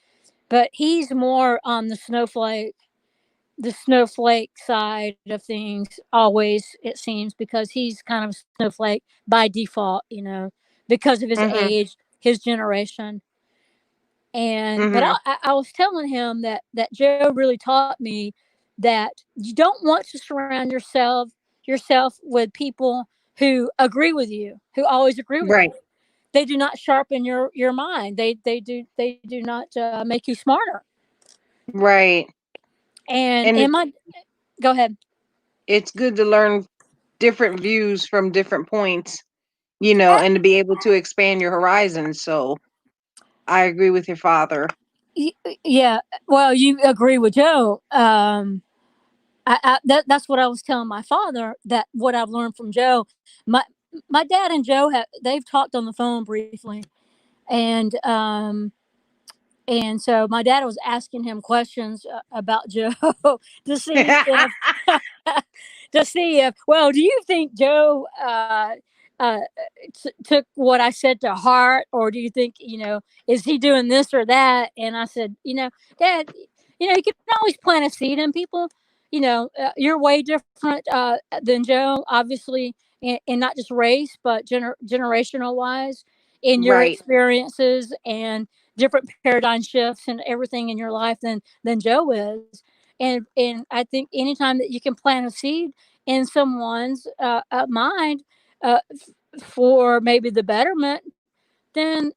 but he's more on the snowflake side of things always, it seems, because he's kind of a snowflake by default, because of his Mhm. age, his generation. And but Mhm. I was telling him that Joe really taught me that you don't want to surround yourself with people who agree with you, who always agree with Right. you. They do not sharpen your mind. They do not make you smarter. Right. And And in my Go ahead. it's good to learn different views from different points, and to be able to expand your horizons. So I agree with your father. Yeah, well, you agree with Joe. That's what I was telling my father. That what I've learned from Joe. My dad and Joe they've talked on the phone briefly, and so my dad was asking him questions about Joe to see if well, do you think Joe uh, took what I said to heart, or do you think is he doing this or that? And I said, Dad, you can always plant a seed in people. You're way different than Joe, obviously, and not just race, but generational wise in your Right. experiences and different paradigm shifts and everything in your life than Joe is. And I think anytime that you can plant a seed in someone's mind for maybe the betterment, then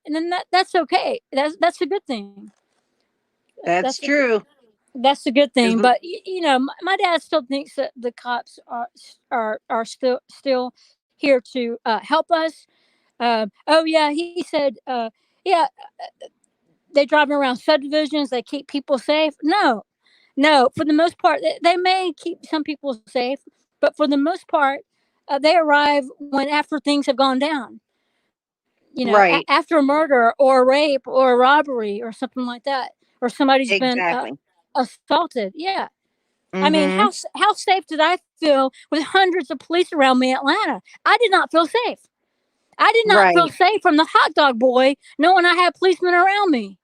that's okay. That's a good thing. That's That's a true. that's a good 'Cause thing. But my dad still thinks that the cops are still here to help us. Oh yeah, he said, yeah, they drive around subdivisions. They keep people safe. No, no. For the most part, they may keep some people safe, but for the most part, they arrive when after things have gone down. Right. After a murder or a rape or a robbery or something like that, or somebody's been Exactly. assaulted. Yeah. I mean, Mhm. how safe did I feel with hundreds of police around me in Atlanta? I did not feel safe. I did not feel Right. safe from the hot dog boy knowing I had policemen around me.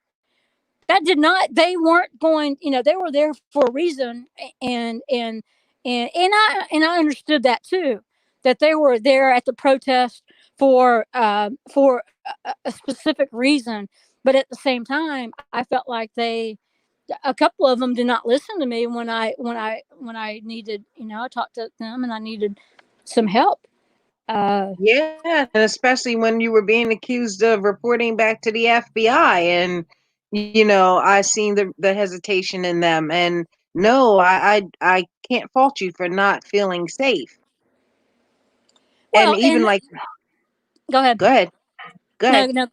That did not, they weren't going, they were there for a reason. And and and and i and i understood that too, that they were there at the protest for a specific reason. But at the same time, I felt like a couple of them did not listen to me when I needed, I talked to them and I needed some help. uh Yeah, and especially when you were being accused of reporting back to the FBI, and I seen the hesitation in them, and no, I can't fault you for not feeling safe. And well, even and like, go ahead. go ahead, go No, ahead. no.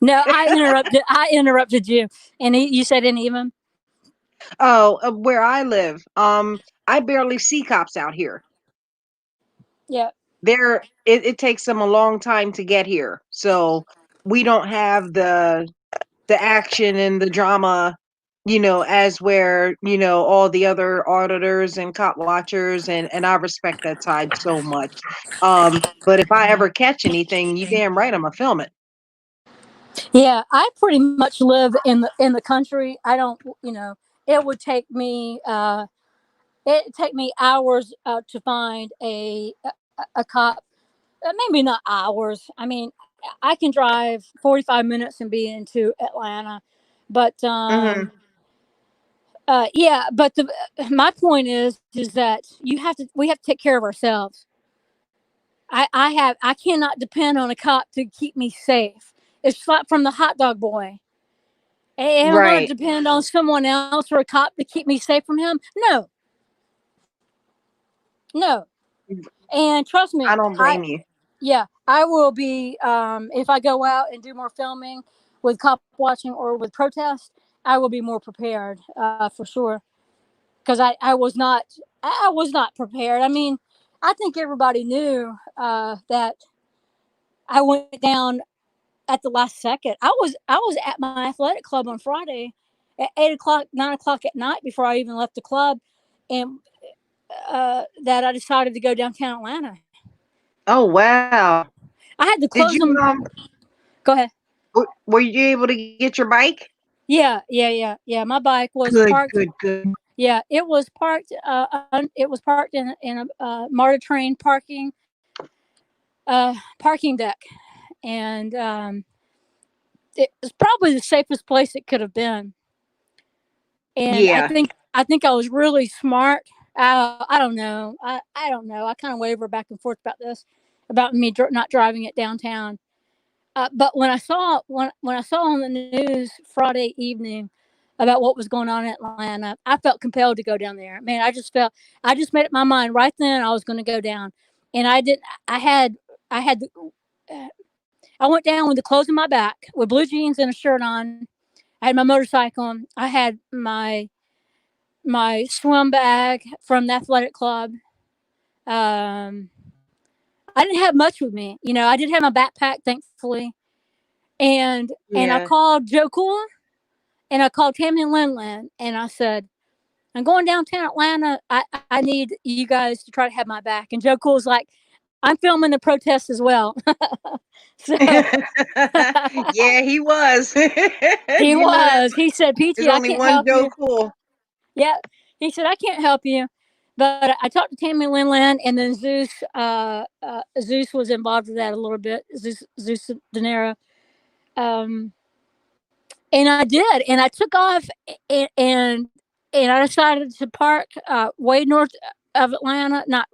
No, I interrupted you, and you said in even. Oh, where I live, I barely see cops out here. Yeah. It takes them a long time to get here, so we don't have the action and the drama, as where all the other auditors and cop watchers, and I respect that side so much. But if I ever catch anything, you damn right I'm gonna film it. Yeah, I pretty much live in the country. I don't, it would take me hours to find a cop. Maybe not hours. I mean, I can drive 45 minutes and be into Atlanta, but Hmm. yeah. But my point is that we have to take care of ourselves. I cannot depend on a cop to keep me safe. It's like from the hot dog boy. Am I going Right. to depend on someone else or a cop to keep me safe from him? No, no. And trust I me, don't blame you. I will be if I go out and do more filming with cop watching or with protest, I will be more prepared for sure. Because I was not prepared. I mean, I think everybody knew that I went down at the last second. I was at my athletic club on Friday at 8 o'clock, 9 o'clock at night before I even left the club, and that I decided to go downtown Atlanta. Oh wow. I had to Did close you them. Go ahead. were you able to get your bike? Yeah. My bike was Good, parked. good, good. Yeah, it was parked. It was parked in a MARTA train parking deck, and it was probably the safest place it could have been. And Yeah. I think I was really smart. I don't know. I don't know. I kind of waver back and forth about this, about me not driving it downtown. But when I saw on the news Friday evening about what was going on in Atlanta, I felt compelled to go down there. Man, I just made up my mind right then I was going to go down, and I did. I had uh, I went down with the clothes on my back, with blue jeans and a shirt on. I had my motorcycle. I had my swim bag from the athletic club. Um, I didn't have much with me. I did have my backpack, thankfully, and I Yeah. called Joe Cool and I called Tammy and Lin, and I said, I'm going downtown Atlanta. I need you guys to try to have my back. And Joe Cool's like, I'm filming the protest as well. So Yeah, he was. he You know that was. He said, there's Peachy, I only can't one help Joe you. Cool. Yeah. He said, I can't help you. But I talked to Tammy Lin, and then Zeus was involved with that a little bit. Zeus Denera. Um, and I did, and I took off, and I decided to park way north of Atlanta, not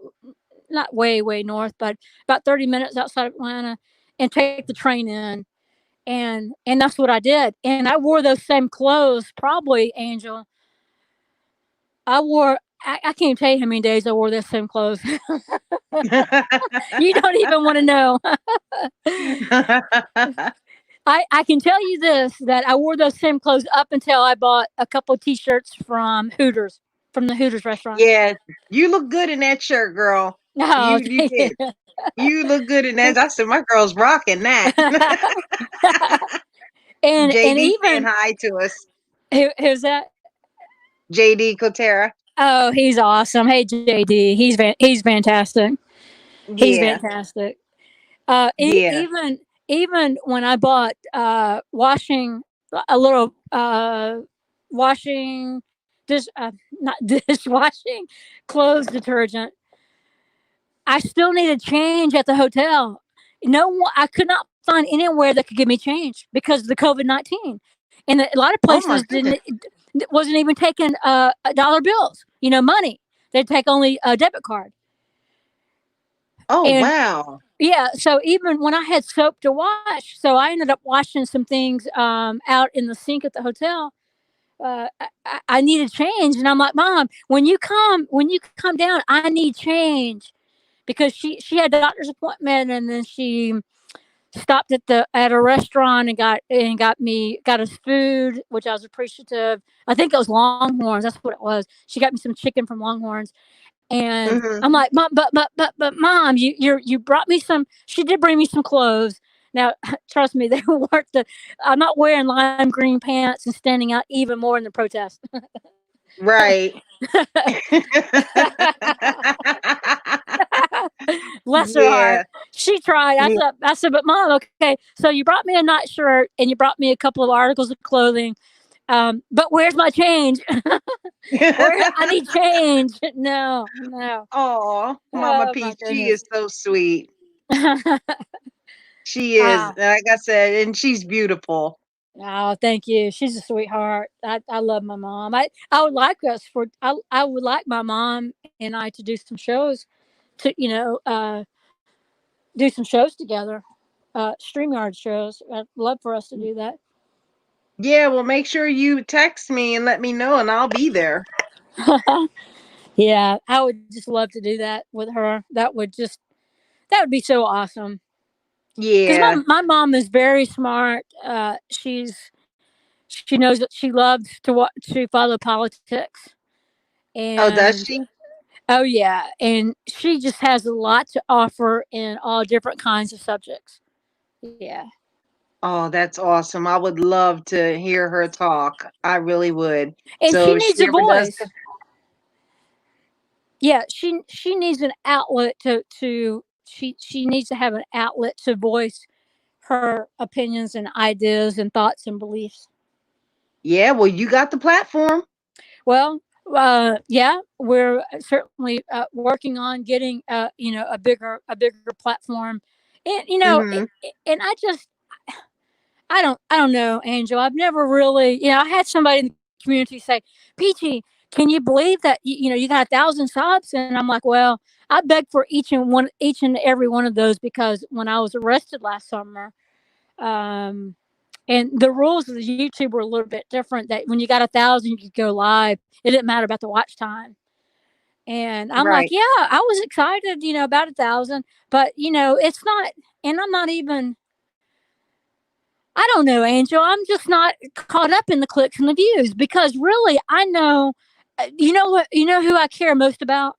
way north, but about 30 minutes outside of Atlanta, and take the train in, and that's what I did. And I wore those same clothes, probably, Angel. I can't tell you how many days I wore those same clothes. You don't even want to know. I can tell you this, that I wore those same clothes up until I bought a couple of T-shirts from Hooters, from the Hooters restaurant. Yeah, you look good in that shirt, girl. No, You did. You look good in that. I said my girl's rocking that. and JD saying even hi to us. who's that? JD Kotera. Oh, he's awesome. Hey, JD, he's fantastic. He's Yeah, fantastic. yeah. Even when I bought washing a little washing dish not dishwashing clothes detergent, I still needed change at the hotel. No one, I could not find anywhere that could give me change because of the COVID-19, and a lot of Oh my places goodness. wasn't even taking dollar bills. Money. They'd take only a debit card. Oh And wow. yeah, so even when I had soap to wash, so I ended up washing some things out in the sink at the hotel. I needed change, and I'm like, Mom, when you come down, I need change, because she had a doctor's appointment, and then stopped at a restaurant and got us food, which I was appreciative. I think it was Longhorns. That's what it was. She got me some chicken from Longhorns, and Mhm. I'm like, Mom, but Mom, you brought me some. She did bring me some clothes. Now, trust me, they weren't the. I'm not wearing lime green pants and standing out even more in the protest. Right. Bless her Yeah. heart. She tried. Yeah. I said, but Mom, okay, so you brought me a nightshirt and you brought me a couple of articles of clothing. But where's my change? I need change. No, no. Oh, Mama Oh my Peach, she goodness. is so sweet. She is, Ah, like I said, and she's beautiful. oh, thank you. She's a sweetheart. I love my mom. I would like I would like my mom and I to do some shows to do some shows together. StreamYard shows. I'd love for us to do that. Yeah, well, make sure you text me and let me know, and I'll be there. Yeah, I would just love to do that with her. That would be so awesome. Because Yeah. my mom is very smart. She knows that she loves to follow politics, Oh, does and she? oh yeah, and she just has a lot to offer in all different kinds of subjects. Yeah, Oh, that's awesome. I would love to hear her talk. I really would. and So she if she needs a ever does, voice. Yeah, she needs an outlet she needs to have an outlet to voice her opinions and ideas and thoughts and beliefs. yeah, well, you got the platform. Well, yeah, we're certainly working on getting a bigger platform, and Mhm. and I don't know, Angel. I've never really, I had somebody in the community say, Peachy, can you believe that you got 1,000 subs? And I'm like, well, I beg for each and every one of those, because when I was arrested last summer, um, and the rules of the YouTube were a little bit different. That when you got 1,000, you could go live. It didn't matter about the watch time. And I'm like, Right. yeah, I was excited, about 1,000, but it's not. And I'm not even. I don't know, Angel. I'm just not caught up in the clicks and the views, because really, I know. You know what? You know who I care most about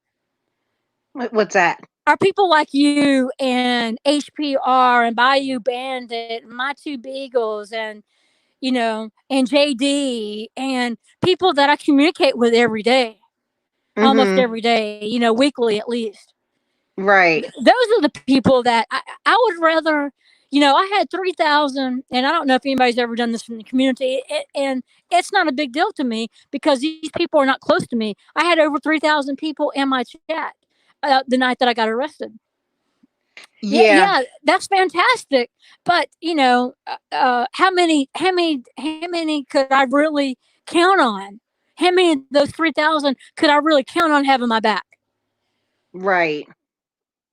What's that? are people like you and HPR and Bayou Bandit and My Two Beagles and and JD and people that I communicate with every day, almost Mhm. every day, weekly at least. Right. Those are the people that I would rather, I had 3,000, and I don't know if anybody's ever done this in the community, and it's not a big deal to me because these people are not close to me. I had over 3,000 people in my chat the night that I got arrested. Yeah, Yeah. yeah, that's fantastic. But how many could I really count on? How many of those 3,000 could I really count on having my back? Right.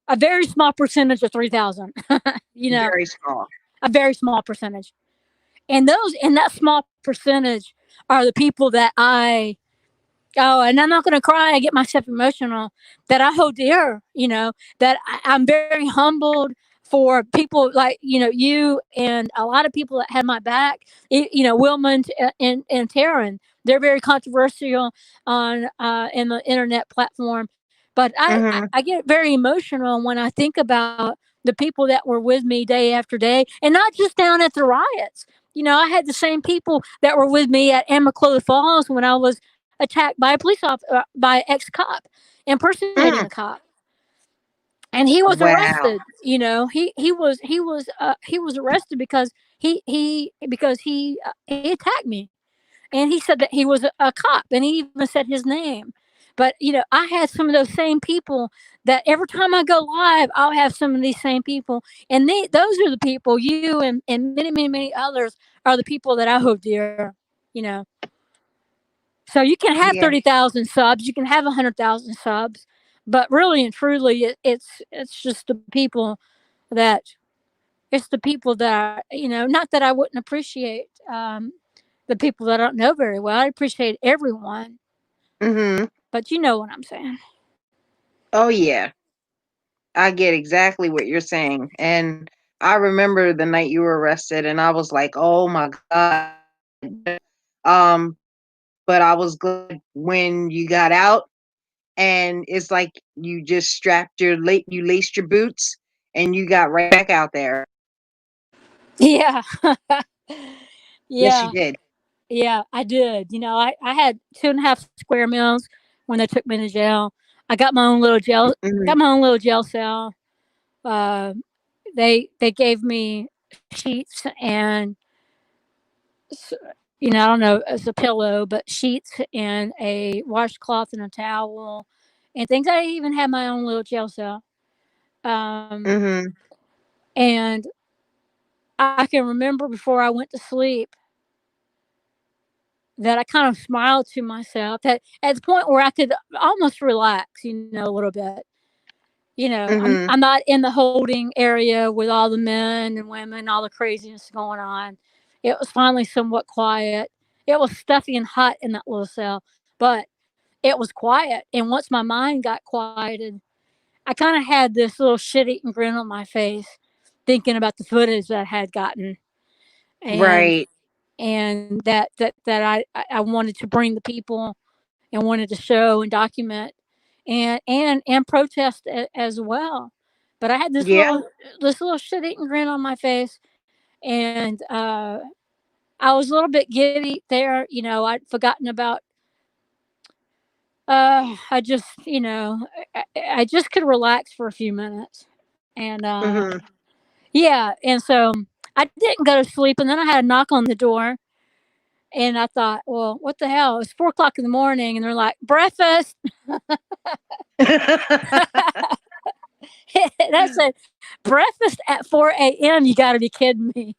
A very small percentage of 3,000. you know, Very small. a very small percentage. And that small percentage are the people that and I'm not going to cry. I get myself emotional, that I hold dear, that I'm very humbled for people like, you and a lot of people that had my back, Wilma and Taryn. They're very controversial in the internet platform. But Mhm. I get very emotional when I think about the people that were with me day after day, and not just down at the riots. I had the same people that were with me at Amaclola Falls when I was attacked by a police officer, by ex cop, impersonating Mm. a cop, and he was Wow. arrested. He was arrested because he attacked me, and he said that he was a cop, and he even said his name. But I had some of those same people that every time I go live, I'll have some of these same people, and those are the people, you and many, many, many others are the people that I hold dear. You know, so you can have Yeah. 30,000 subs, you can have 100,000 subs, but really and truly, it's just the people that it's the people that not that I wouldn't appreciate the people that I don't know very well. I appreciate everyone, Mhm. but you know what I'm saying. Oh yeah. I get exactly what you're saying. And I remember the night you were arrested, and I was like, "Oh my god." Um, but I was glad when you got out, and it's like you just you laced your boots, and you got right back out there. Yeah. Yes, you Yeah. did. Yeah, I did. I had 2.5 square meals when they took me to jail. I Mhm, got my own little jail cell. Uh, they gave me sheets and s- I don't know, as a pillow, but sheets and a washcloth and a towel and things. I even had my own little jail cell. Um, mhm. and I can remember before I went to sleep that I kind of smiled to myself that at the point where I could almost relax, a little bit. I'm Mhm. not in the holding area with all the men and women, all the craziness going on. It was finally somewhat quiet. It was stuffy and hot in that little cell, but it was quiet. And once my mind got quieted, I kind of had this little shit-eating grin on my face, thinking about the footage that I had gotten, and Right. that I wanted to bring the people and wanted to show and document and protest as well. But I had Yeah. this little shit eating grin on my face, and I was a little bit giddy there. I'd forgotten about. I just I just could relax for a few minutes, and Mhm. yeah, and so I didn't go to sleep, and then I had a knock on the door. And I thought, well, what the hell? It's 4 o'clock in the morning, and they're like, breakfast. That's a breakfast at 4 a.m. You got to be kidding me.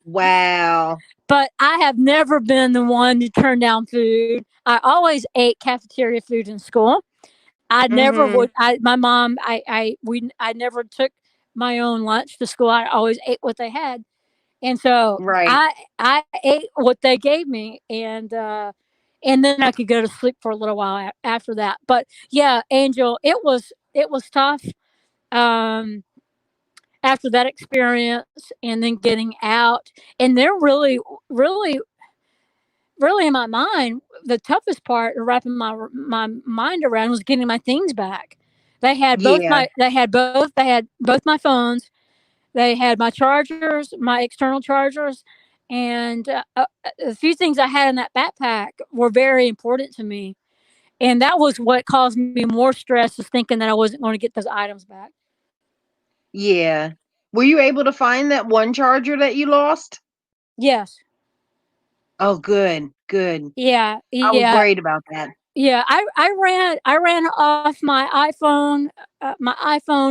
Wow. But I have never been the one to turn down food. I always ate cafeteria food in school. I never Mhm. would. My mom, I never took my own lunch to school. I always ate what they had, and so Right. I ate what they gave me, and then I could go to sleep for a little while after that. But yeah, Angel, it was tough. Um, After that experience and then getting out, and they're really really in my mind, the toughest part of wrapping my mind around was getting my things back. Yeah. They had both my phones, they had my chargers, my external chargers, and a few things I had in that backpack were very important to me, and that was what caused me more stress, is thinking that I wasn't going to get those items back. Yeah. Were you able to find that one charger that you lost? Yes. Oh, good. Good. Yeah, I was yeah. worried about that. Yeah, I ran off my iPhone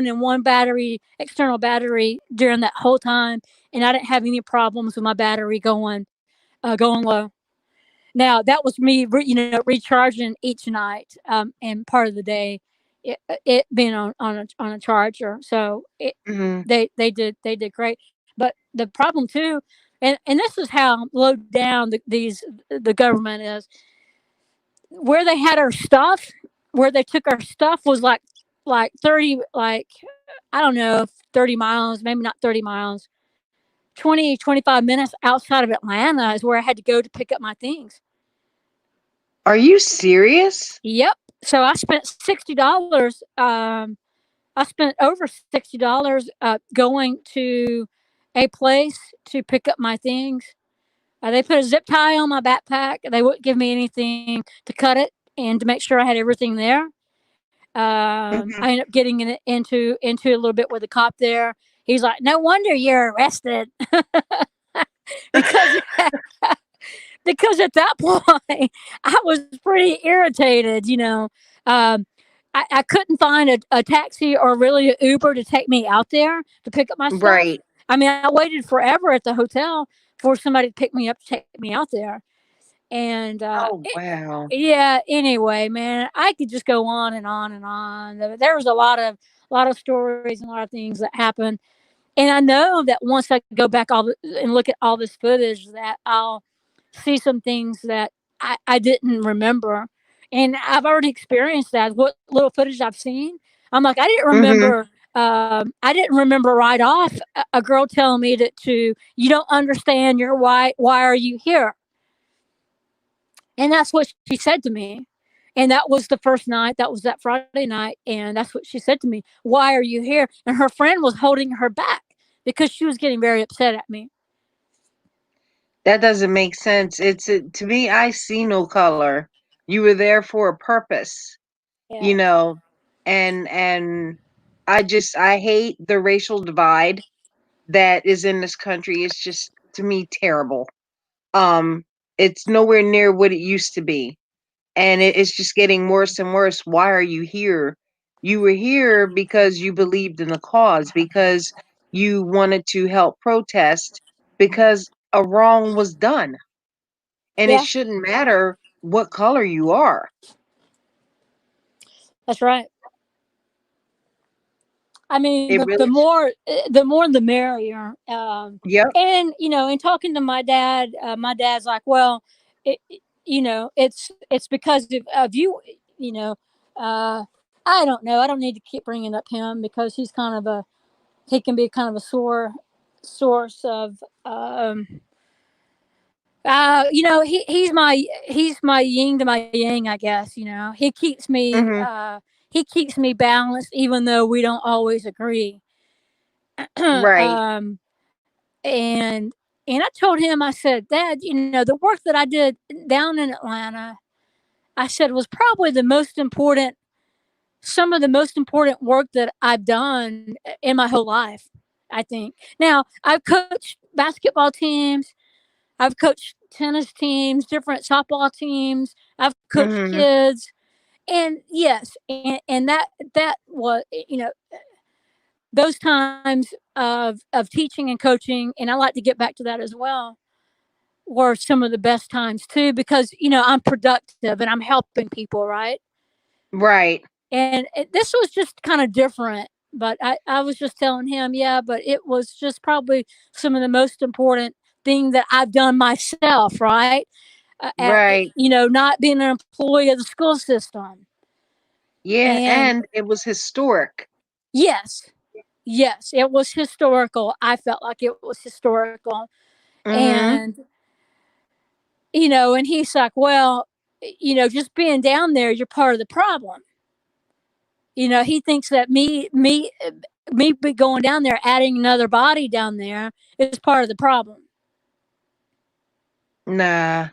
and one battery, external battery, during that whole time, and I didn't have any problems with my battery going low. Now that was me, recharging each night, and part of the day, it being on a charger. So Mhm. they did great. But the problem too, and this is how low down the government is, where they had our stuff, where they took our stuff was like 30, like, I don't know, 30 miles, maybe not 30 miles, 20, 25 minutes outside of Atlanta is where I had to go to pick up my things. Are you serious? Yep. So I spent $60. I spent over $60 going to a place to pick up my things. They put a zip tie on my backpack. They wouldn't give me anything to cut it and to make sure I had everything there. Mhm. I ended up getting into a little bit with the cop there. He's like, "No wonder you're arrested," because because at that point I was pretty irritated. I couldn't find a taxi or really an Uber to take me out there to pick up my stuff. Right. I mean, I waited forever at the hotel for somebody to pick me up to take me out there. And Oh, wow. yeah, anyway, man, I could just go on and on and on. There was a lot of stories and a lot of things that happened. And I know that once I go back and look at all this footage, that I'll see some things that I didn't remember. And I've already experienced that. What little footage I've seen, I'm like, I didn't Mhm. remember I didn't remember right off a girl telling me that you don't understand, you're why are you here? And that's what she said to me. And that was the first night, that was that Friday night. And that's what she said to me. Why are you here? And her friend was holding her back because she was getting very upset at me. That doesn't make sense. To me, I see no color. You were there for a purpose, Yeah. you know, and I hate the racial divide that is in this country. It's just, to me, terrible. It's nowhere near what it used to be. And it's just getting worse and worse. Why are you here? You were here because you believed in the cause, because you wanted to help protest, because a wrong was done. And it Yeah, shouldn't matter what color you are. that's right. I mean, It the really, more the merrier. yep. And in talking to my dad's like, well, it's because of you. You know, uh, I don't know. I don't need to keep bringing up him because he can be kind of a sore source of. He's my yin to my yang, I guess. Hmm. He keeps me balanced, even though we don't always agree. Right. um, and I told him, I said, Dad, the work that I did down in Atlanta, I said, was probably some of the most important work that I've done in my whole life. I think. Now I've coached basketball teams, I've coached tennis teams, different softball teams, I've coached Hmm. kids, and yes, and that was those times of teaching and coaching, and I like to get back to that as well, were some of the best times too, because I'm productive and I'm helping people, right? Right. And this was just kind of different, but I was just telling him, yeah, but it was just probably some of the most important thing that I've done myself, right? Right. Not being an employee of the school system. Yeah. And And it was historic. yes, yes, it was historical. I felt like it was historical. Hmm. And and he's like, well, just being down there, you're part of the problem. He thinks that me be going down there, adding another body down there, is part of the problem. Nah,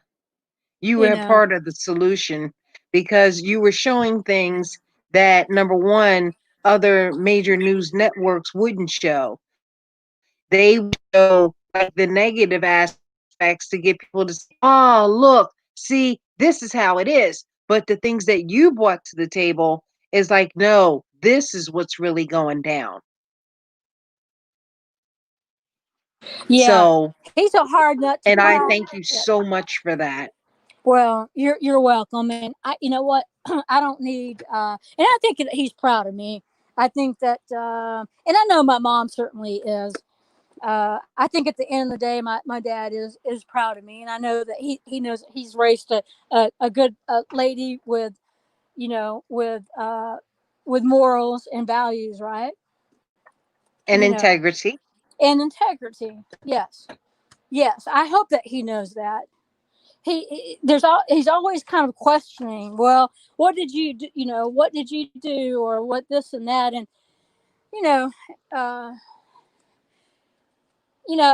you You were know, part of the solution, because you were showing things that, number one, other major news networks wouldn't show. They would show like the negative aspects to get people to say, oh, look, see, this is how it is. But the things that you brought to the table is like, no, this is what's really going down. yeah, So, he's a hard nut to and I crack. thank you Yeah. so much for that. Well, you're welcome, and you know what, I don't need, and I think that he's proud of me. I think that, and I know my mom certainly is. I think at the end of the day, my dad is proud of me, and I know that he knows that he's raised a good lady with you know with morals and values, right? And You know, integrity. and integrity. Yes, yes. I hope that he knows that. He's always kind of questioning. Well, what did you do? What did you do, or what this and that, and you know, uh,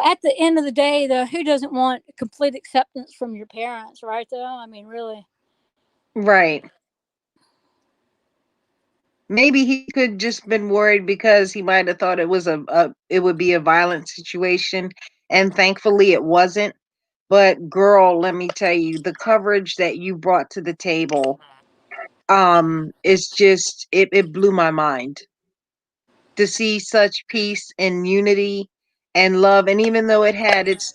at the end of the day, though, who doesn't want complete acceptance from your parents, right? Though, I mean, really. Right. Maybe he could just been worried because he might have thought it would be a violent situation, and thankfully it wasn't. But girl, let me tell you, the coverage that you brought to the table, is just, it blew my mind to see such peace and unity and love. And even though it had its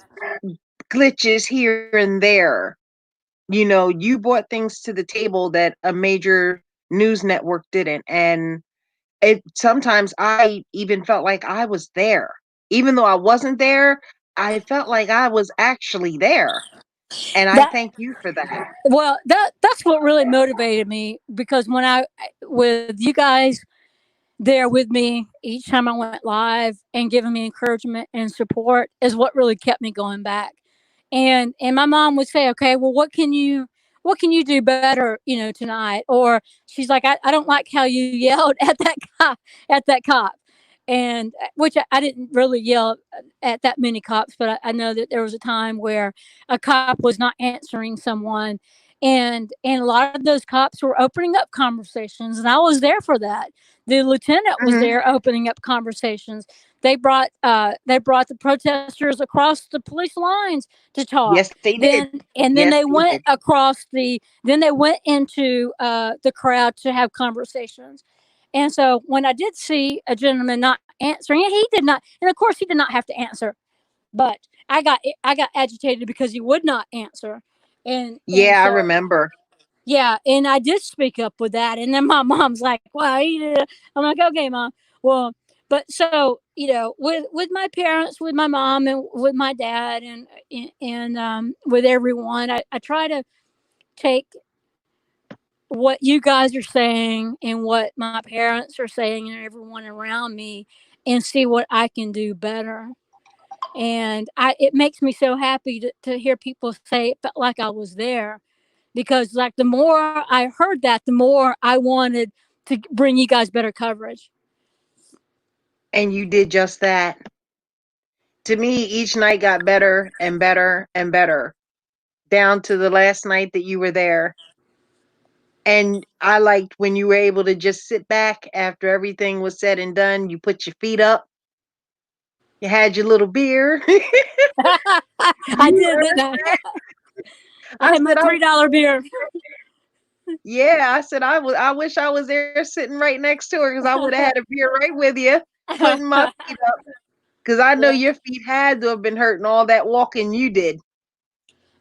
glitches here and there, you brought things to the table that a major news network didn't. And it sometimes I even felt like I was there. Even though I wasn't there, I felt like I was actually there. And I That thank you for that. that's what really motivated me, because when I with you guys there with me each time I went live and giving me encouragement and support is what really kept me going back. And my mom would say, okay, well, what can you do better, tonight? Or she's like, I don't like how you yelled at that cop. And which I didn't really yell at that many cops, but I know that there was a time where a cop was not answering someone, and a lot of those cops were opening up conversations, and I was there for that. The lieutenant was Hmm. there opening up conversations. They brought the protesters across the police lines to talk. Yes, they did. Then Yes, they they went did. across the then they went into the crowd to have conversations. And so when I did see a gentleman not answering, and he did not, and of course he did not have to answer, but I got agitated because he would not answer. And Yeah, I so remember. yeah, and I did speak up with that. And then my mom's like, "Well, I'm like, okay, mom. Well, but so with my parents, with my mom, and with my dad, and with everyone, I try to take what you guys are saying and what my parents are saying and everyone around me, and see what I can do better. And it makes me so happy to hear people say it felt like I was there, because like the more I heard that, the more I wanted to bring you guys better coverage. And you did just that. To me, each night got better and better and better, down to the last night that you were there. And I liked when you were able to just sit back after everything was said and done. You put your feet up, you had your little beer. I You did, didn't earned I? that. I I had my said, $3 beer. yeah, I said, I wish I was there sitting right next to her because I would have had a beer right with you, putting my feet up. Because I know Yeah. your feet had to have been hurting all that walking you did.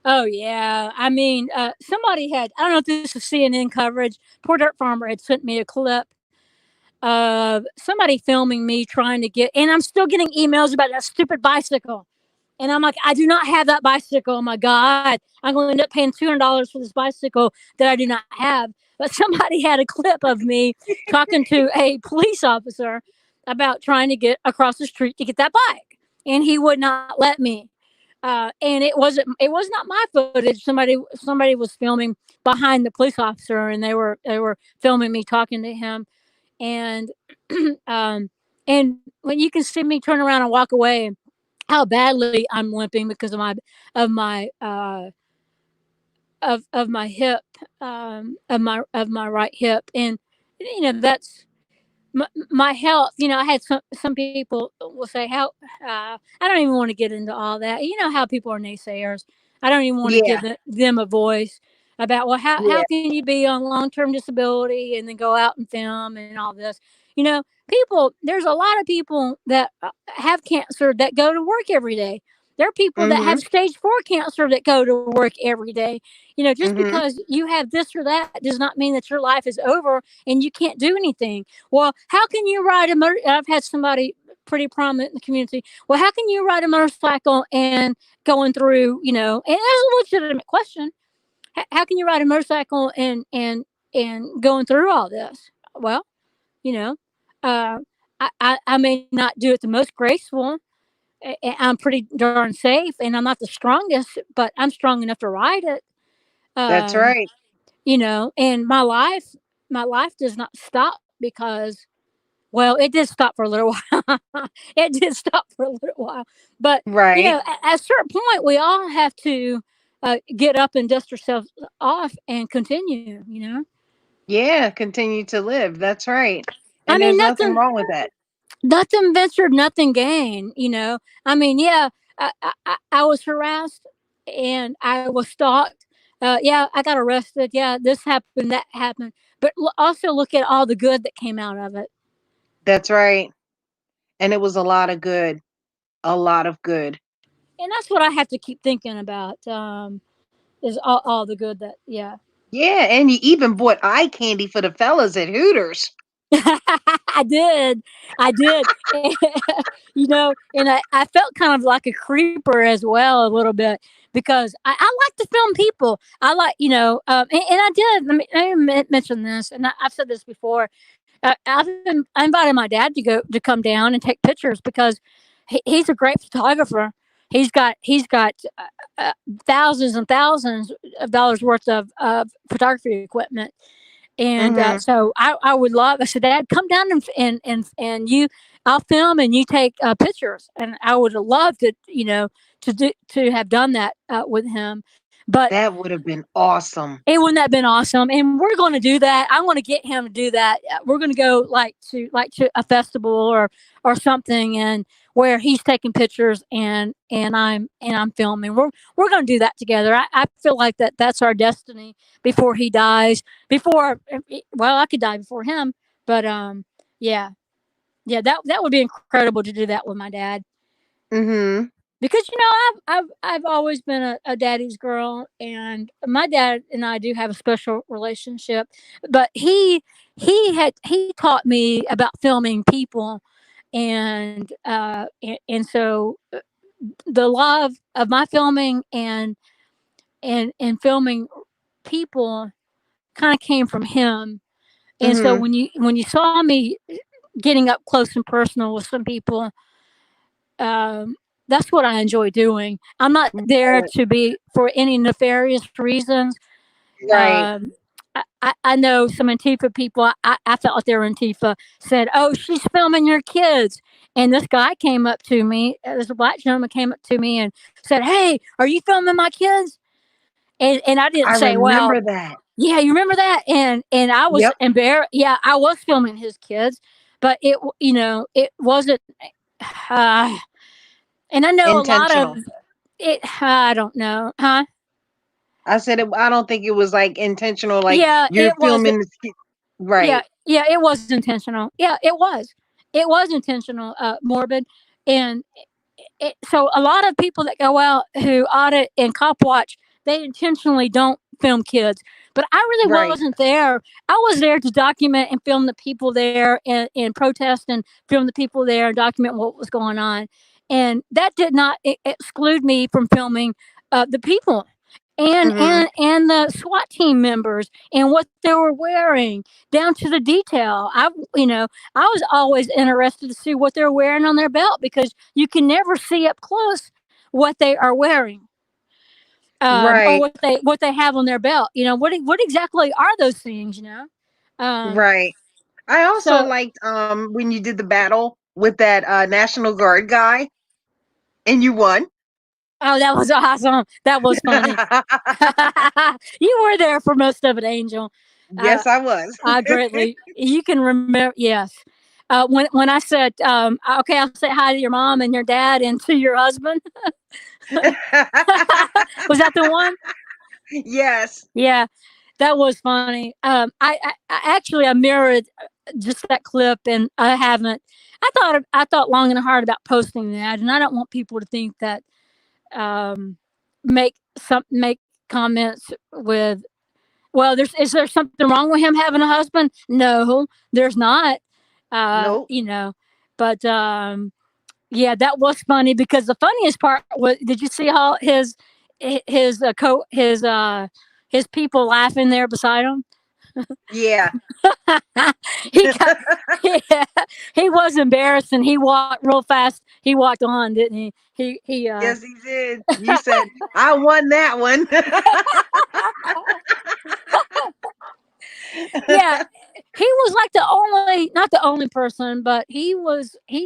Oh yeah. I mean, somebody had, I don't know if this was CNN coverage. Poor Dirt Farmer had sent me a clip of somebody filming me trying to get, and I'm still getting emails about that stupid bicycle. And I'm like, I do not have that bicycle. Oh my God. I'm going to end up paying $200 for this bicycle that I do not have. But somebody had a clip of me talking to a police officer about trying to get across the street to get that bike. And he would not let me. And it was not my footage. Somebody was filming behind the police officer, and they were filming me talking to him. And um and when you can see me turn around and walk away, how badly I'm limping because of my of my hip, of my right hip. And that's my health. I had some people will say how, I don't even want to get into all that. You know how people are naysayers. I don't even want to Yeah, give them a voice about, well, how yeah. can you be on long-term disability and then go out and film and all this. People, there's a lot of people that have cancer that go to work every day. There are people that have Mhm. stage 4 cancer that go to work every day. Just Mhm. because you have this or that does not mean that your life is over and you can't do anything. Well, how can you ride a motor? I've had somebody pretty prominent in the community. Well, how can you ride a motorcycle and going through, and that's a legitimate question. How can you ride a motorcycle and going through all this? Well, you know, uh, I may not do it the most graceful. I'm pretty darn safe, and I'm not the strongest, but I'm strong enough to ride it. That's Um, right. and my life does not stop because, well, it did stop for a little while. It did stop for a little while. But, Right. at a certain point, we all have to get up and dust ourselves off and continue. Yeah, continue to live. That's right. I And mean, there's nothing nothing, wrong with that. nothing ventured, nothing gained. I mean, yeah, I was harassed and I was stalked. Yeah, I got arrested. Yeah, this happened, that happened. But also look at all the good that came out of it. That's right. And it was a lot of good. A lot of good. And that's what I have to keep thinking about, is all the good that, yeah. Yeah, and you even bought eye candy for the fellas at Hooters. I did. I did. And I felt kind of like a creeper as well, a little bit, because I like to film people. I like, and I did. Let me mention this, and I've said this before. I invited my dad to come down and take pictures because he's a great photographer. He's got thousands and thousands of dollars worth of photography equipment. And Mhm. so I would love. I said, Dad, come down and you, I'll film and you take pictures. And I would have loved to, to have done that with him. But That would have been awesome. it wouldn't have been awesome. And we're going to do that. I want to get him to do that. We're going to go like to a festival or something, and where he's taking pictures and I'm filming. We're going to do that together. I feel like that's our destiny before he dies. Well, I could die before him, but yeah, that would be incredible to do that with my dad. Mhm. Because I've always been a daddy's girl, and my dad and I do have a special relationship. But he taught me about filming people, and so the love of my filming and filming people kind of came from him. And so Mhm. when you saw me getting up close and personal with some people, um, that's what I enjoy doing. I'm not there to be for any nefarious reasons. Right. Um, I know some Antifa people. I felt like they were Antifa. Said, "Oh, she's filming your kids." And this guy came up to me. This black gentleman came up to me and said, "Hey, are you filming my kids?" And I didn't I say, "Well, remember that. yeah, you remember that?" And I was Yep. embarrassed. Yeah, I was filming his kids, but it wasn't. Uh, and I know a lot of Intentional. it. I don't know, huh? I said I don't think it was like intentional, like Yeah, you're it was. filming Yeah, right. yeah, it was intentional. Yeah, it was. It was intentional, morbid, and so a lot of people that go out who audit and cop watch, they intentionally don't film kids. But I really Right. wasn't there. I was there to document and film the people there and protest and film the people there and document what was going on. And that did not exclude me from filming the people and Mhm. and and the SWAT team members and what they were wearing down to the detail. I was always interested to see what they're wearing on their belt because you can never see up close what they are wearing, or Right. what they have on their belt. What exactly are those things? Um, Right. I also so liked when you did the battle with that National Guard guy and you won. oh, that was awesome. That was funny. You were there for most of it, Angel. Uh, Yes, I was. I greatly. You can remember. Yes. When I said, okay, I'll say hi to your mom and your dad and to your husband. Was that the one? Yes. Yeah, that was funny. I mirrored just that clip, and I haven't. I thought long and hard about posting that, and I don't want people to think that um, make comments with. Well, is there something wrong with him having a husband? No, there's not. Uh, Nope. you know, but yeah, that was funny because the funniest part was, did you see how his people laughing there beside him? Yeah. he got yeah, he was embarrassed and he walked real fast. He walked on, didn't he? Yes, he did. You said I won that one. Yeah, he was like the only, not the only person, but he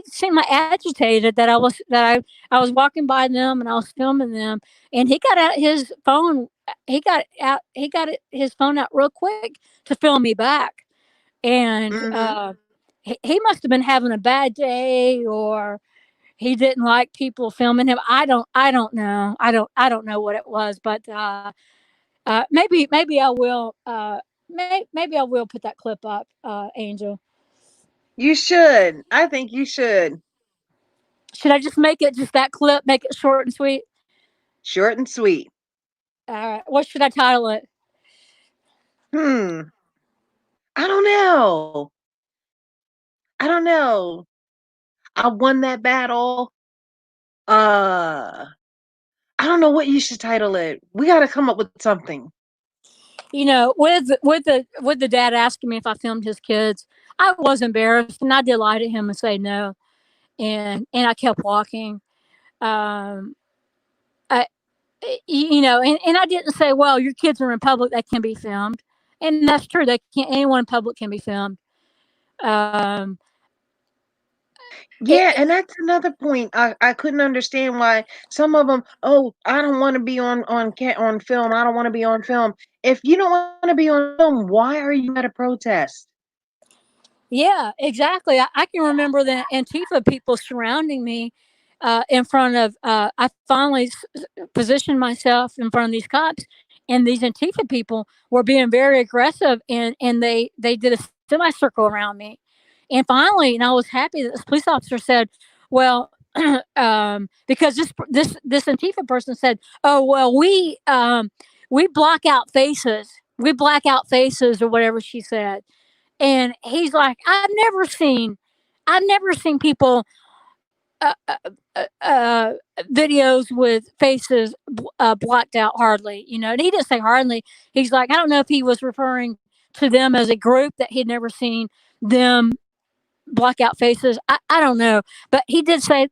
seemed like agitated that I was walking by them and I was filming them, and he got out his phone. His phone out real quick to film me back, and Mhm. he must have been having a bad day, or he didn't like people filming him. I don't know. I don't know what it was, but maybe I will. Maybe I will put that clip up, Angel. You should. I think you should. Should I just make it just that clip? Make it short and sweet. Short and sweet. All right. What should I title it? Hmm. I don't know. I don't know. I won that battle. Uh, I don't know what you should title it. We got to come up with something. With the dad asking me if I filmed his kids, I was embarrassed, and I did lie to him and say no, and I kept walking. Um, I, and I didn't say, well, your kids are in public; they can be filmed, and that's true. They can't. Anyone in public can be filmed. Um, it, Yeah, and that's another point. I couldn't understand why some of them. Oh, I don't want to be on film. I don't want to be on film. If you don't want to be on film, why are you at a protest? Yeah, exactly. I can remember the Antifa people surrounding me in front of. I finally positioned myself in front of these cops, and these Antifa people were being very aggressive, and they did a semicircle around me, and finally, and I was happy that this police officer said, "Well." Because this Antifa person said, "Oh well, we block out faces, we black out faces," or whatever she said, and he's like, I've never seen people uh, uh, videos with faces blocked out hardly, and he didn't say hardly. He's like, I don't know if he was referring to them as a group that he'd never seen them block out faces. I don't know, but he did say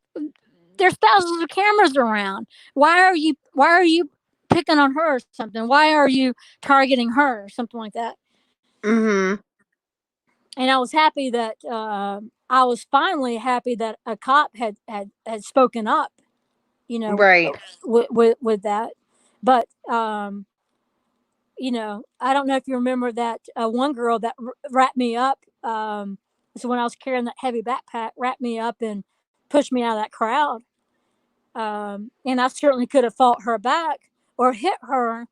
there's thousands of cameras around. Why are you picking on her or something? Why are you targeting her or something like that? Mm-hmm. And I was happy that I was finally happy that a cop had spoken up, Right. with that. But I don't know if you remember that one girl that wrapped me up. So when I was carrying that heavy backpack, wrapped me up and pushed me out of that crowd. And I certainly could have fought her back or hit her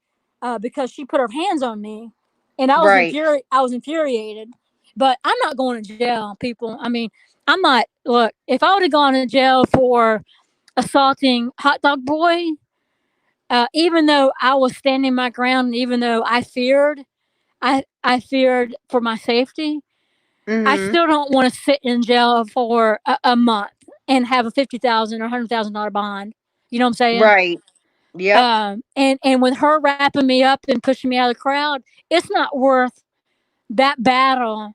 because she put her hands on me, and Right. I was infuriated. But I'm not going to jail, people. I mean, I'm not. Look, if I would have gone to jail for assaulting Hot Dog Boy, even though I was standing my ground, and even though I feared for my safety, I Mm-hmm. still don't want to sit in jail for a month and have a $50,000 or $100,000 bond. You know what I'm saying? Right. Yep. And with her wrapping me up and pushing me out of the crowd, it's not worth that battle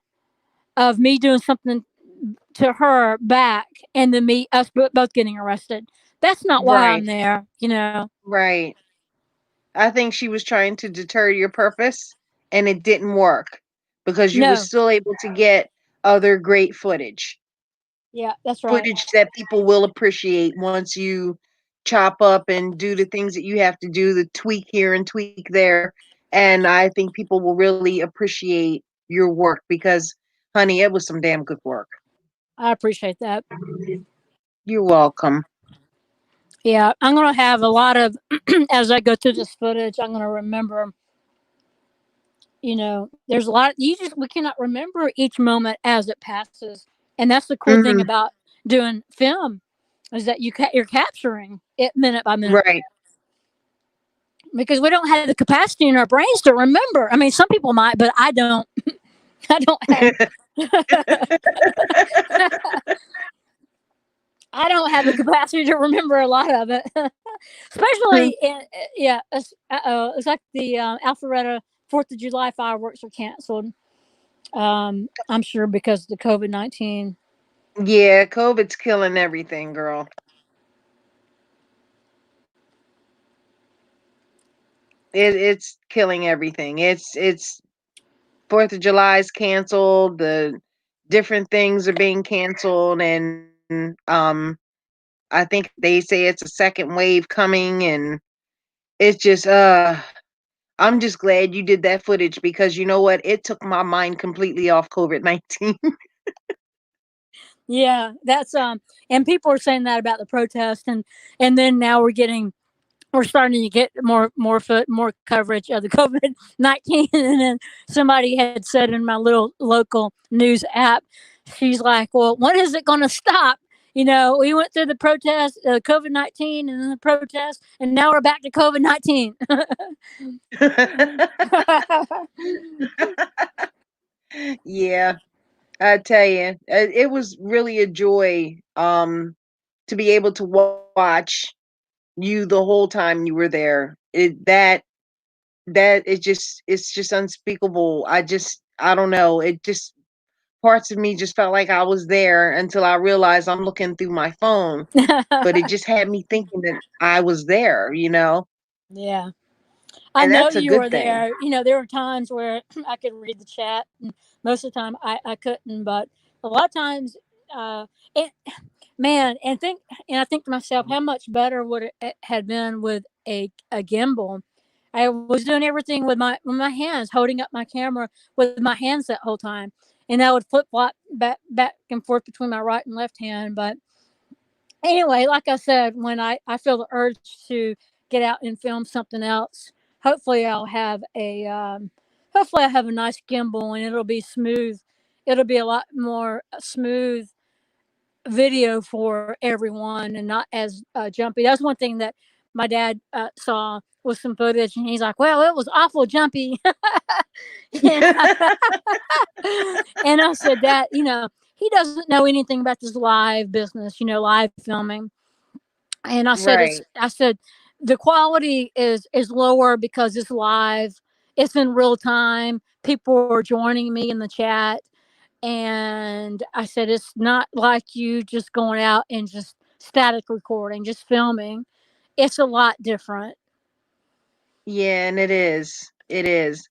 of me doing something to her back and then us both getting arrested. That's not why Right. I'm there. Right. I think she was trying to deter your purpose, and it didn't work because you were No, still able to get other great footage. yeah, that's right. Footage that people will appreciate once you chop up and do the things that you have to do, the tweak here and tweak there. And I think people will really appreciate your work because, honey, it was some damn good work. I appreciate that. You're welcome. Yeah, I'm gonna have a lot of as I go through this footage. I'm gonna remember. There's a lot. We cannot remember each moment as it passes, and that's the cool thing Hmm. about doing film is that you're capturing it minute by minute Right. because we don't have the capacity in our brains to remember. I mean, some people might, but I don't. I don't have. I don't have the capacity to remember a lot of it, especially yeah. It's like the Alpharetta Fourth of July fireworks are canceled. I'm sure because of the COVID-19. Yeah, COVID's killing everything, girl. It's killing everything. It's 4th of July is canceled. The different things are being canceled, and I think they say it's a second wave coming, and it's just I'm just glad you did that footage because you know what? It took my mind completely off COVID-19. Yeah, that's and people are saying that about the protest, and then now we're starting to get more coverage of the COVID-19, and then somebody had said in my little local news app, she's like, "Well, when is it going to stop?" We went through the protest, COVID-19, and then the protest, and now we're back to COVID-19. Yeah, I tell you, it was really a joy to be able to watch you the whole time you were there. It's just unspeakable. I don't know. It just parts of me just felt like I was there until I realized I'm looking through my phone. But it just had me thinking that I was there, Yeah. I and know that's a you good were thing. there. There were times where I could read the chat, and most of the time I couldn't. But a lot of times, uh, it, man, and I think to myself, how much better would it had been with a gimbal? I was doing everything with my hands, holding up my camera with my hands that whole time, and I would flip flop back and forth between my right and left hand. But anyway, like I said, when I feel the urge to get out and film something else, hopefully hopefully I have a nice gimbal and it'll be smooth. It'll be a lot more smooth video for everyone and not as jumpy. That's one thing that my dad saw with some footage, and he's like, "Well, it was awful jumpy." and, and I said that he doesn't know anything about this live business, live filming. And Right. I said the quality is lower because it's live, it's in real time, people are joining me in the chat, and I said it's not like you just going out and just static recording, just filming. It's a lot different. Yeah, and it is. It is.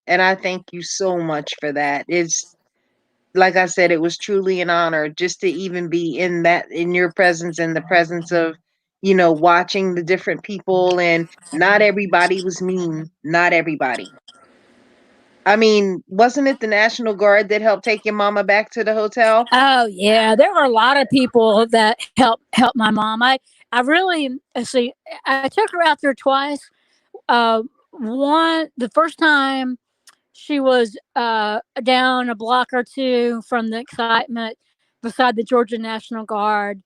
And I thank you so much for that. It's like I said, it was truly an honor just to even be in your presence, in the presence of, watching the different people, and not everybody was mean. Not everybody. I mean, wasn't it the National Guard that helped take your mama back to the hotel? Oh yeah, there were a lot of people that helped my mom. I really see. I took her out there twice. The first time she was down a block or two from the excitement beside the Georgia National Guard.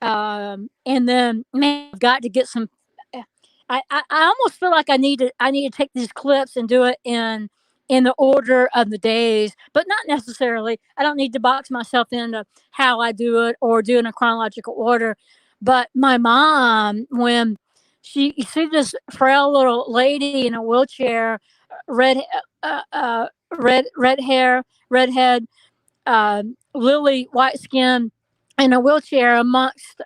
And then, man, I've got to get some. I almost feel like I need to take these clips and do it in the order of the days, but not necessarily. I don't need to box myself into how I do it or do it in a chronological order. But my mom, when you see this frail little lady in a wheelchair, red, red hair, redhead, lily white skin, in a wheelchair amongst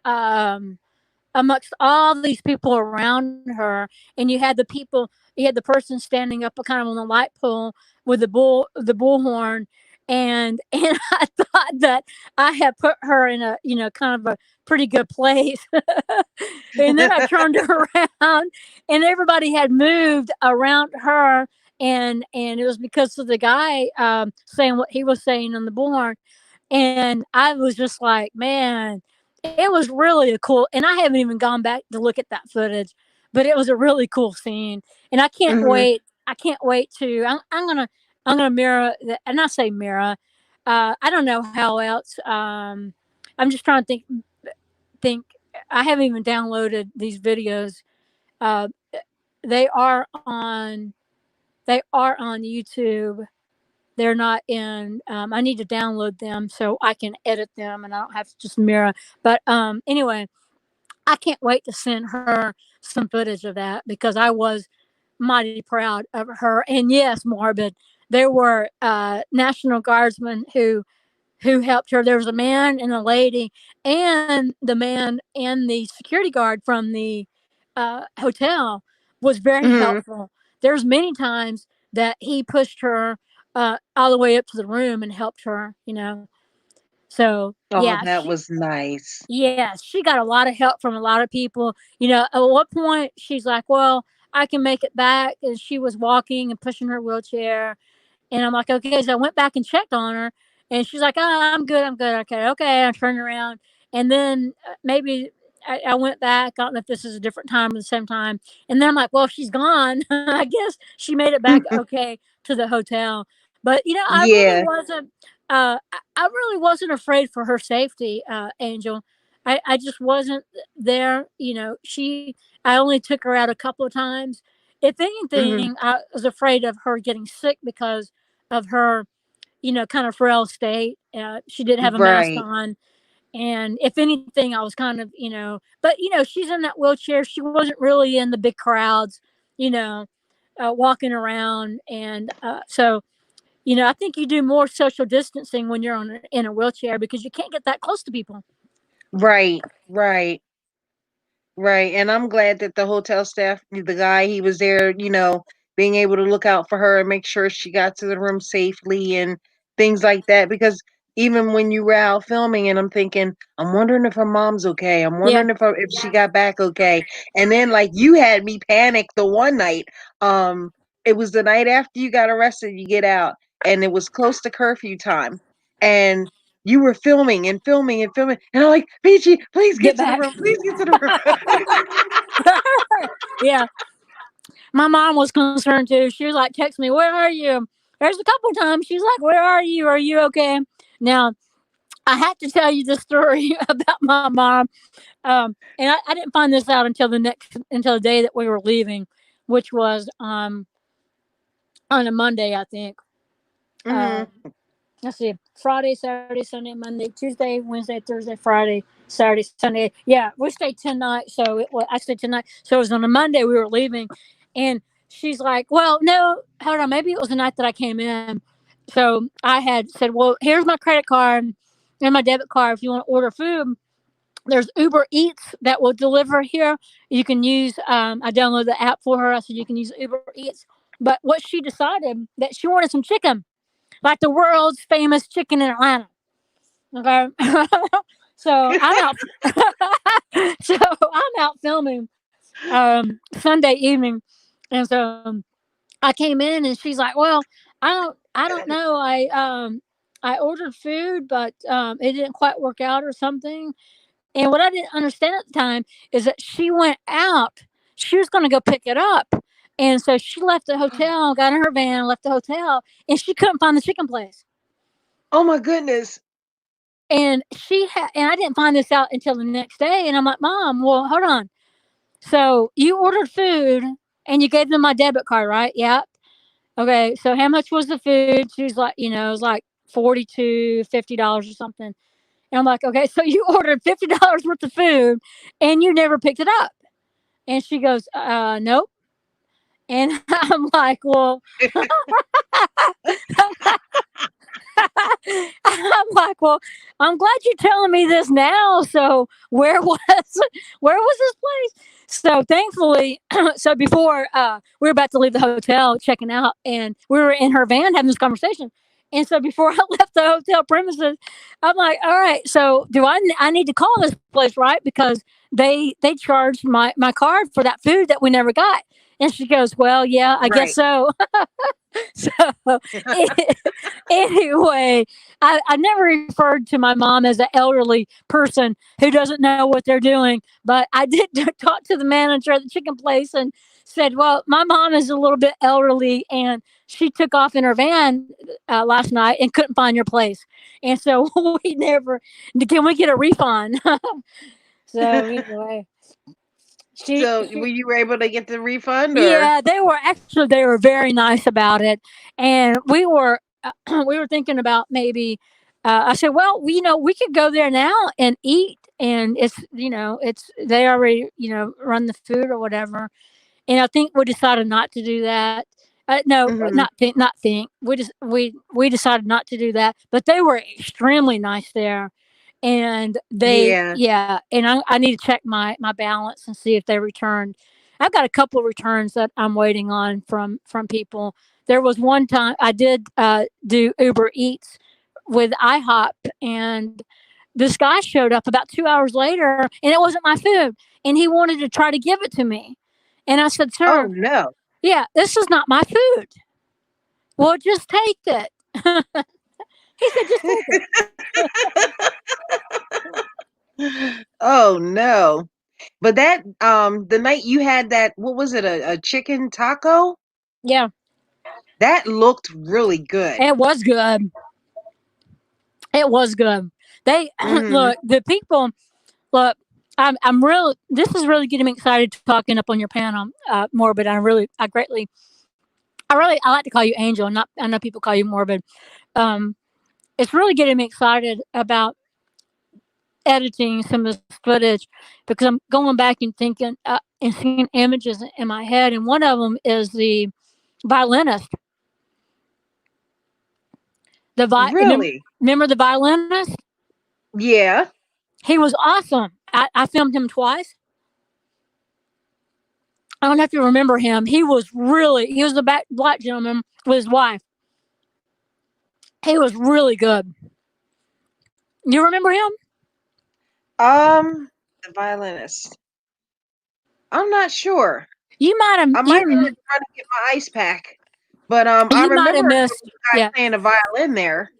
all these people around her, and you had the person standing up kind of on the light pole with the bullhorn, and I thought that I had put her in a kind of a pretty good place. And then I turned around, and everybody had moved around her, and it was because of the guy saying what he was saying on the bullhorn. And I was just like, man, it was really a cool, and I haven't even gone back to look at that footage, but it was a really cool scene. And I can't Hmm. wait. I can't wait to, I'm gonna mirror that. And I say mirror. I don't know how else. I'm just trying to think. I haven't even downloaded these videos. Uh, they are on, they are on YouTube. They're not in. I need to download them so I can edit them, and I don't have to just mirror. But anyway, I can't wait to send her some footage of that because I was mighty proud of her. And yes, morbid. There were National Guardsmen who helped her. There was a man and a lady, and the man and the security guard from the hotel was very Hmm. helpful. There's many times that he pushed her all the way up to the room and helped her. So Oh, yeah, that was nice. she got a lot of help from a lot of people. At what point she's like, "Well, I can make it back," and she was walking and pushing her wheelchair, and I'm like, okay. So I went back and checked on her, and she's like, oh, I'm good. I'm good. Okay. Okay. I turned around. And then maybe I went back. I don't know if this is a different time or the same time. And then I'm like, well, if she's gone, I guess she made it back okay to the hotel. But, I really Yeah. wasn't, I really wasn't afraid for her safety, Angel. I just wasn't there. I only took her out a couple of times. If Hmm. anything, I was afraid of her getting sick because of her, kind of frail state. She did have a mask Right. on. And if anything, I was kind of, but, she's in that wheelchair. She wasn't really in the big crowds, you know, walking around. And so, I think you do more social distancing when you're in a wheelchair because you can't get that close to people. Right, right. Right, and I'm glad that the hotel staff, the guy, he was there, being able to look out for her and make sure she got to the room safely and things like that. Because even when you were out filming, and I'm thinking, I'm wondering if her mom's okay. I'm Yeah. wondering if she got back okay. And then like you had me panic the one night. It was the night after you got arrested. You get out, and it was close to curfew time, and you were filming and filming and filming, and I'm like, Peachy, please Get get to the back. room. Please get to the room. Yeah. My mom was concerned too. She was like, text me, where are you? There's a couple times she's like, where are you? Are you okay? Now, I have to tell you the story about my mom. And I didn't find this out until the day that we were leaving, which was on a Monday, I think. Hmm. Let's see, Friday, Saturday, Sunday, Monday, Tuesday, Wednesday, Thursday, Friday, Saturday, Sunday. Yeah, we stayed 10 nights. So I stayed 10 nights. So it was on a Monday we were leaving. And she's like, well, no, hold on. Maybe it was the night that I came in. So I had said, well, here's my credit card and my debit card. If you want to order food, there's Uber Eats that will deliver here. You can use, I downloaded the app for her. I said, you can use Uber Eats. But what she decided that she wanted some chicken, like the world's famous chicken in Atlanta. Okay. so I'm out. so I'm out filming Sunday evening, and so I came in, and she's like, "Well, I don't know. I ordered food, but it didn't quite work out or something." And what I didn't understand at the time is that she went out. She was going to go pick it up. And so she left the hotel, got in her van, left the hotel, and she couldn't find the chicken place. Oh my goodness. And and I didn't find this out until the next day. And I'm like, Mom, well, hold on. So you ordered food and you gave them my debit card, right? Yeah. Okay. So how much was the food? She was like, it was like $50 or something. And I'm like, okay, so you ordered $50 worth of food and you never picked it up. And she goes, nope. And I'm like, well, I'm like, well, I'm glad you're telling me this now. So where was this place? So thankfully, so before we were about to leave the hotel, checking out, and we were in her van having this conversation. And so before I left the hotel premises, I'm like, all right, so I need to call this place, right? Because they charged my card for that food that we never got. And she goes, well, yeah, I guess Right. so. So anyway, I never referred to my mom as an elderly person who doesn't know what they're doing, but I did talk to the manager at the chicken place and said, well, my mom is a little bit elderly and she took off in her van last night and couldn't find your place. And so can we get a refund? So anyway, she, So she were you able to get the refund or? yeah, they were very nice about it, and we were we were thinking about maybe. I said, well, we could go there now and eat, and it's they already run the food or whatever, and I think we decided not to do that. No, Hmm. not think. We decided not to do that, but they were extremely nice there, and Yeah. and I need to check my balance and see if they returned. I've got a couple of returns that I'm waiting on from people. There was one time I did do Uber Eats with IHOP, and this guy showed up about 2 hours later, and it wasn't my food, and he wanted to try to give it to me, and I said, Oh "Sir, no. yeah, this is not my food. Well, just take it." He said, "Just take it." Oh no. But that the night you had that, what was it, a chicken taco? Yeah, That looked really good. it was good. It was good. They Hmm. look the people look. I'm real. This is really getting me excited to talking up on your panel more. But I like to call you Angel. Not I know people call you Morbid. Um, it's really getting me excited about editing some of this footage because I'm going back and thinking and seeing images in my head, and one of them is the violinist. Really? Remember the violinist? Yeah. He was awesome. I filmed him twice. I don't know if you remember him. He was the black gentleman with his wife. He was really good. You remember him? The violinist. I'm not sure. You might have I might be trying to get my ice pack, but I you might have remember the missed. guy Yeah, playing the violin there.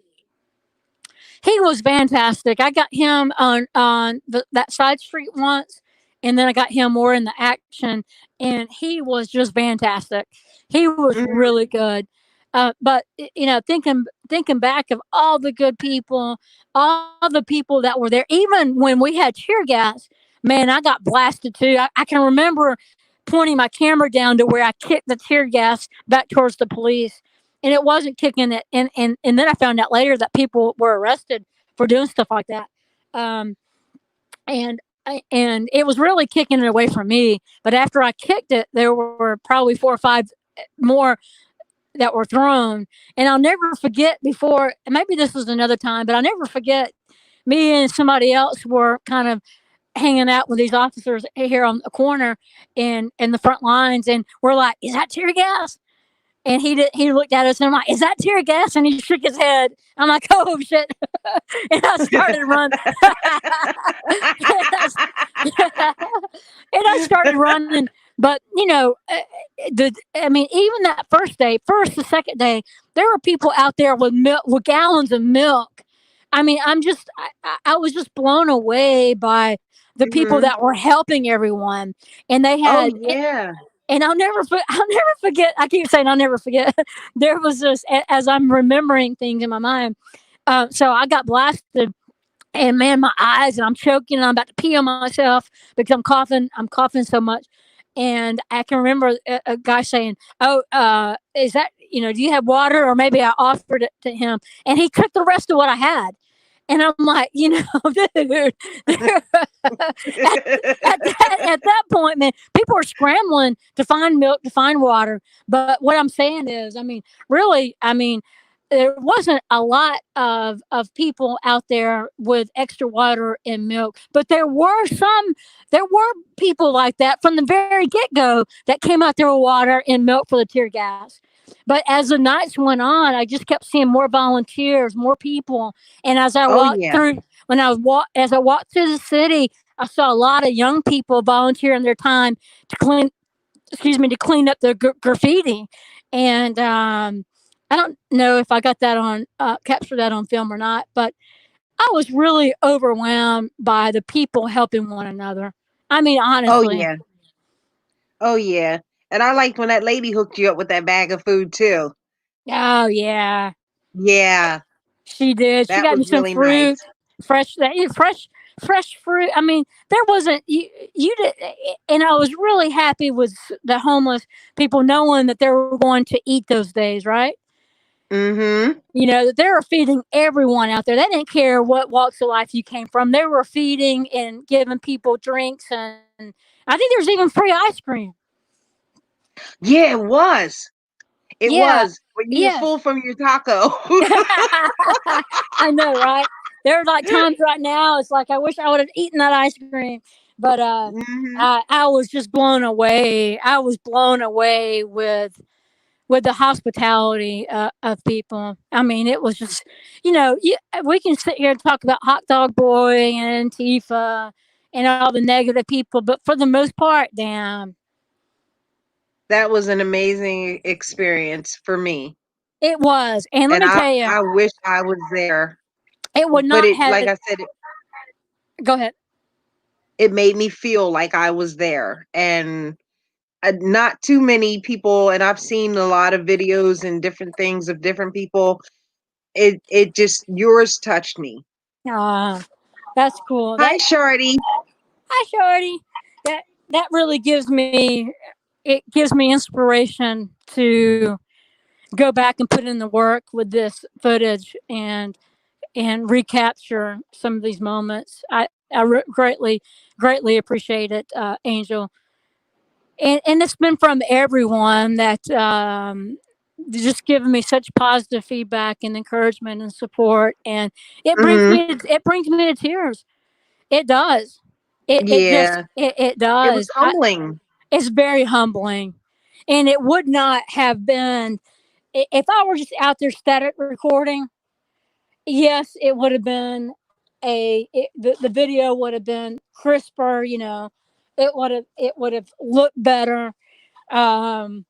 he was fantastic. I got him on that side street once, and then I got him more in the action, and he was just fantastic. He was Mhm. really good. But thinking back of all the good people, all the people that were there, even when we had tear gas, man, I got blasted too. I can remember pointing my camera down to where I kicked the tear gas back towards the police, and it wasn't kicking it. And then I found out later that people were arrested for doing stuff like that. Um, and it was really kicking it away from me. But after I kicked it, there were probably 4 or 5 more that were thrown. And I'll never forget before. Maybe this was another time, but I'll never forget. Me and somebody else were kind of hanging out with these officers here on the corner in the front lines, and we're like, "Is that tear gas?" And he looked at us and I'm like, "Is that tear gas?" And he shook his head. I'm like, "Oh shit." And I started running. And I started running. But even that the second day, there were people out there with milk, with gallons of milk. I mean, I was just blown away by the people Mhm. that were helping everyone, and they Oh had yeah. and I'll never forget. I keep saying I'll never forget. There was this as I'm remembering things in my mind. So I got blasted, and man, my eyes, and I'm choking, and I'm about to pee on myself because I'm coughing. I'm coughing so much, and I can remember a guy saying, "Oh, is that do you have water?" Or maybe I offered it to him, and he took the rest of what I had. And I'm like, dude, at that point, man, people are scrambling to find milk, to find water. But what I'm saying is, I mean, really, there wasn't a lot of people out there with extra water and milk, but there were people like that from the very get go that came out there with water and milk for the tear gas. But as the nights went on, I just kept seeing more volunteers, more people. And as I Oh walked yeah. through, as I walked through the city, I saw a lot of young people volunteering their time to clean up the graffiti. And I don't know if I got that on captured that on film or not, but I was really overwhelmed by the people helping one another. I mean, Oh honestly. yeah. Oh yeah. And I liked when that lady hooked you up with that bag of food too. Oh yeah, Yeah, she did. She that got was me some really nice. fruit, fresh fruit. I mean, there wasn't you did, and I was really happy with the homeless people knowing that they were going to eat those days, right? Mhm. That they were feeding everyone out there. They didn't care what walks of life you came from. They were feeding and giving people drinks, and I think there's even free ice cream. Yeah, it was. It Yeah, was. When you were yeah. full from your taco. I know, right? There are like times right now. It's like I wish I would have eaten that ice cream, but Mhm. I was just blown away. I was blown away with the hospitality of people. I mean, it was just, we can sit here and talk about Hot Dog Boy and Antifa and all the negative people, but for the most part, damn, That was an amazing experience for me. it was. And let And me I tell you, I wish I was there. it would But not it have. like I said, Go ahead. it made me feel like I was there. And not too many people, and I've seen a lot of videos and different things of different people. It just yours touched me. Ah, that's cool. Hi, Shorty. Hi, Shorty. That that really gives me inspiration to go back and put in the work with this footage and recapture some of these moments. I greatly appreciate it, Angel. And it's been from everyone just giving me such positive feedback and encouragement and support, and Hmm. it brings me to tears. It does. Yeah, It it was does. humbling. It's very humbling, and it would not have been if I were just out there static recording. Yes, it would have been the video would have been crisper. It would have looked better. Um,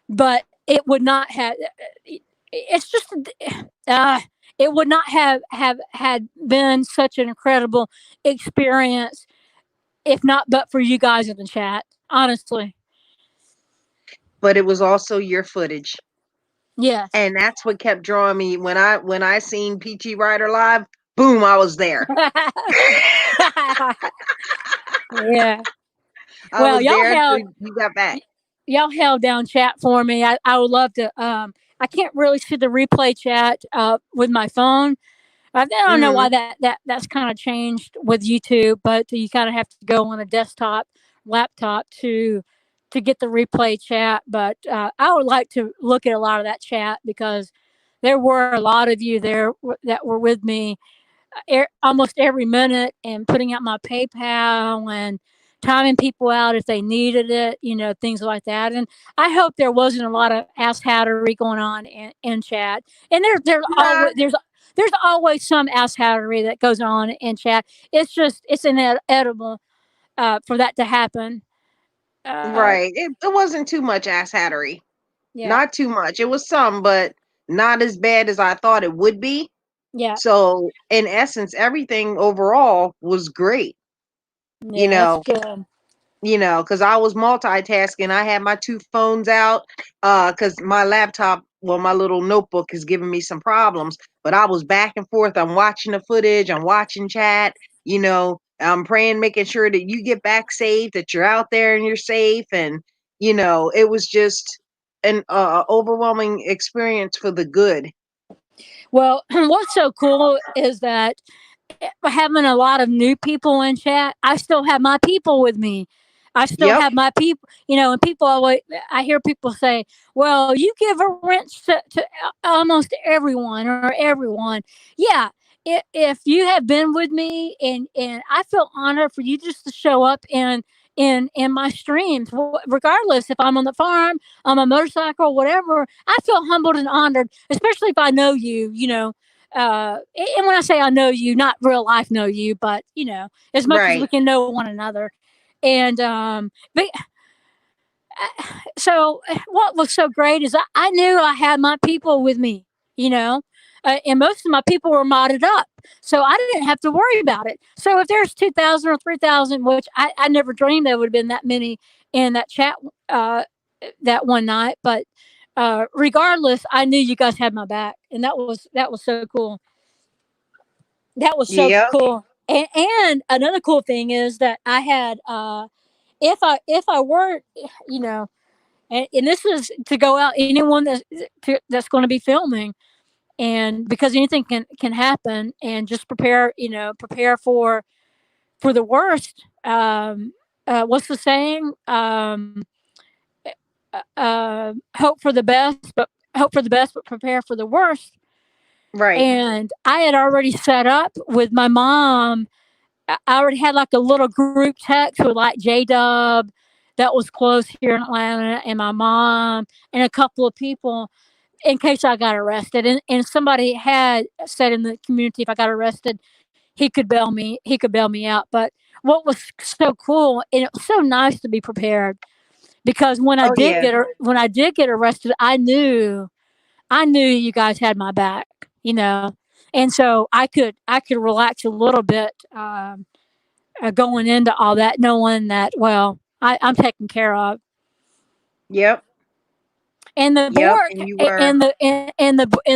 but it would not have. It's just uh, it would not have had been such an incredible experience if not but for you guys in the chat. Honestly, But it was also your footage. yes. And that's what kept drawing me when I seen PT Rider live, boom, I was there. Yeah. I Well, was there until you got back. y'all held down chat for me. I would love to. I can't really see the replay chat with my phone. I don't know why Hmm. that's kind of changed with YouTube, but you kind of have to go on a desktop, laptop to get the replay chat. But I would like to look at a lot of that chat because there were a lot of you there that were with me almost every minute and putting out my PayPal and timing people out if they needed it, things like that. And I hope there wasn't a lot of ass hattery going on in chat. And Nah, there's always some ass hattery that goes on in chat. It's inedible for that to happen. Uh, right. It wasn't too much ass hattery. yeah, Not too much. It was some, but not as bad as I thought it would be. yeah, So in essence, everything overall was great. You yeah. That's know, good. because I was multitasking. I had my two phones out, because my laptop, well, my little notebook is giving me some problems. But I was back and forth. I'm watching the footage. I'm watching chat. I'm praying, making sure that you get back safe, that you're out there and you're safe. And it was just an overwhelming experience for the good. Well, what's so cool is that having a lot of new people in chat, I still have my people with me. I still Yep. have my people, and people always, I hear people say, well, you give a wrench to almost everyone or everyone. Yeah. If you have been with me and I feel honored for you just to show up in my streams, regardless if I'm on the farm, on my motorcycle, whatever, I feel humbled and honored, especially if I know you. And when I say I know you, not real life know you, but as much as we Right. can know one another. And but so what was so great is I knew I had my people with me, you know, and most of my people were modded up, so I didn't have to worry about it. So if there's 2,000 or 3,000, which I never dreamed there would have been that many in that chat uh, that one night, but regardless, I knew you guys had my back, and that was so cool. That was so Yep. cool. And another cool thing is that I had if I weren't, you know, and this is to go out anyone that's going to be filming, and because anything can happen, and just prepare for the worst. What's the saying? Hope for the best, but prepare for the worst. Right. And I had already set up with my mom. I already had like a little group text with like J Dub that was close here in Atlanta, and my mom and a couple of people in case I got arrested. And somebody had said in the community if I got arrested, he could bail me out. But what was so cool, and it was so nice to be prepared, because Oh yeah. when I did get arrested, I knew you guys had my back. And so I could relax a little bit, going into all that, knowing that, well, I'm taken care of. Yep. And the Yep. Bork And you were. and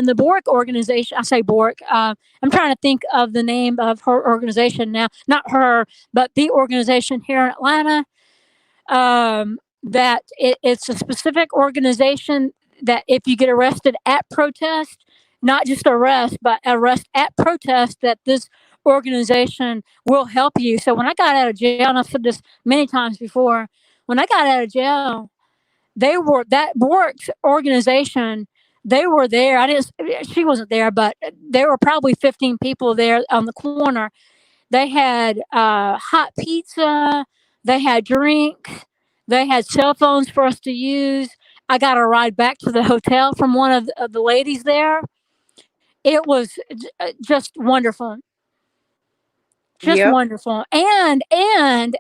the Bork organization. I say Bork. I'm trying to think of the name of her organization now. Not her, but the organization here in Atlanta. That it's a specific organization that if you get arrested at protest, not just arrest, but arrest at protest, that this organization will help you. So when I got out of jail, and I've said this many times before, when I got out of jail, they were that Bork's organization They were there. I didn't. She wasn't there, but there were probably 15 people there on the corner. They had hot pizza. They had drinks. They had cell phones for us to use. I got a ride back to the hotel from one of the ladies there. It was just wonderful, just Yep. wonderful. And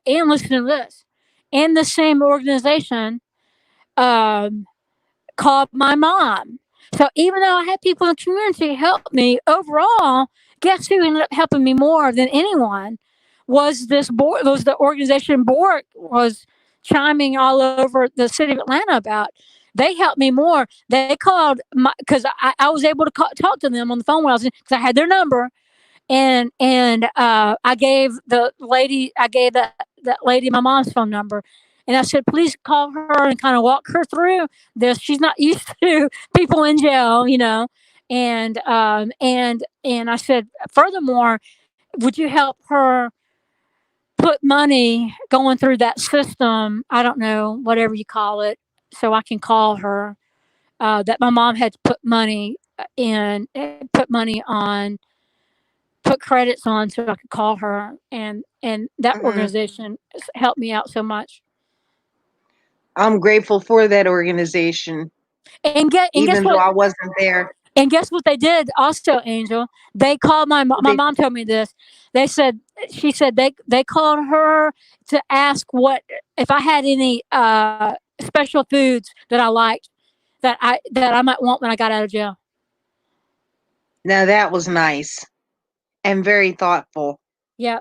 listen to this. In the same organization, um, called my mom. So even though I had people in the community help me overall, guess who ended up helping me more than anyone was this board, was the organization Bork was chiming all over the city of Atlanta about. They helped me more. They called my, because I was able to talk to them on the phone when I was in, because I had their number, and I gave the lady, I gave that lady my mom's phone number, and I said, please call her and kind of walk her through this. She's not used to people in jail, and I said, furthermore, would you help her put money going through that system? I don't know, whatever you call it, so I can call her. That my mom had to put money in, put money on, put credits on so I could call her, and that Hmm. organization helped me out so much. I'm grateful for that organization, And guess even though what? I wasn't there. And guess what they did also, Angel? They called my They, mom told me this. They said she said they called her to ask what if I had any special foods that I liked that I might want when I got out of jail. now that was nice and very thoughtful. Yeah.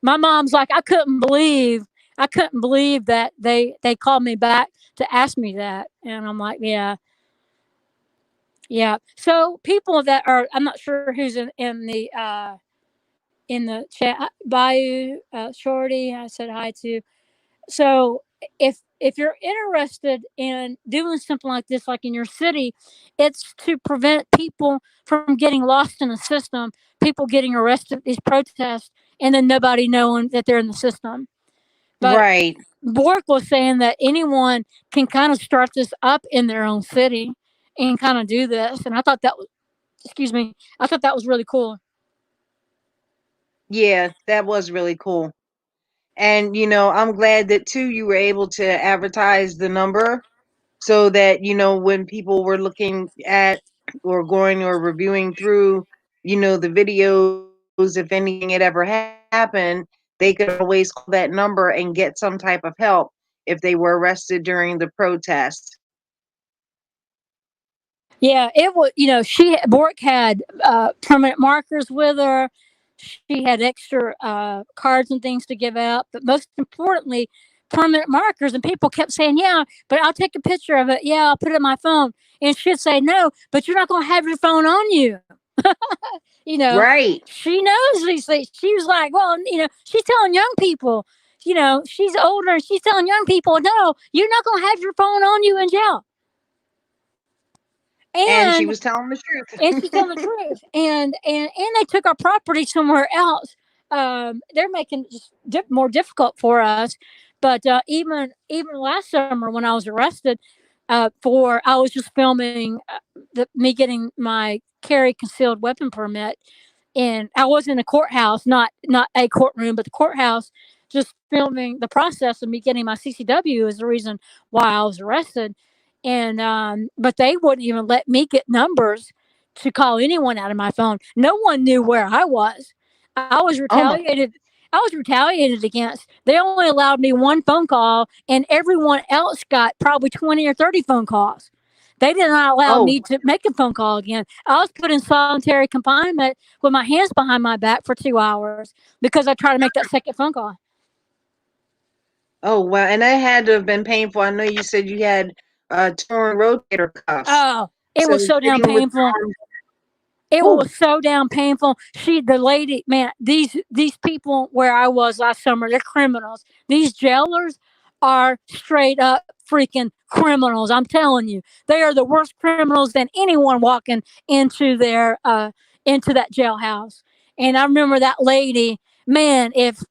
My mom's like, I couldn't believe that they called me back to ask me that. And I'm like, yeah, yeah. So people that are, I'm not sure who's in the chat. Bayou, Shorty, I said hi to. So if you're interested in doing something like this, like in your city, it's to prevent people from getting lost in the system, people getting arrested at these protests, and then nobody knowing that they're in the system. But Right. Bork was saying that anyone can kind of start this up in their own city and kind of do this, and I thought that was, excuse me, I thought that was really cool. Yeah, that was really cool. And I'm glad that too you were able to advertise the number so that when people were looking at or going or reviewing through the videos, if anything had ever happened, they could always call that number and get some type of help if they were arrested during the protest. Yeah, it was. Bork had permanent markers with her. She had extra cards and things to give out, but most importantly, permanent markers. And people kept saying, "Yeah, but I'll take a picture of it. Yeah, I'll put it in my phone." And she'd say, "No, but you're not going to have your phone on you." you know, Right. she knows these things. She was like, "Well, she's telling young people." She's older and she's telling young people, no, you're not going to have your phone on you in jail. And she And was telling the and truth. she's telling the truth. And they took our property somewhere else. They're making it just more difficult for us. But even last summer when I was arrested, for I was just filming me getting my carry concealed weapon permit, and I was in a courthouse, not a courtroom, but the courthouse, just filming the process of me getting my CCW is the reason why I was arrested. And but they wouldn't even let me get numbers to call anyone out of my phone. No one knew where I was. I was Oh my. retaliated. I was retaliated against. They only allowed me one phone call, and everyone else got probably 20 or 30 phone calls. They did not allow Oh. me to make a phone call again. I was put in solitary confinement with my hands behind my back for 2 hours because I tried to make that second phone call. Oh wow. And that had to have been painful. I know you said you had torn rotator cuffs. Oh, it So was so damn sitting with painful. your arms. It Whew. was so damn painful. The lady, man, these people where I was last summer, they're criminals. These jailers are straight up freaking criminals. I'm telling you, they are the worst criminals than anyone walking into into that jailhouse. And I remember that lady, man. If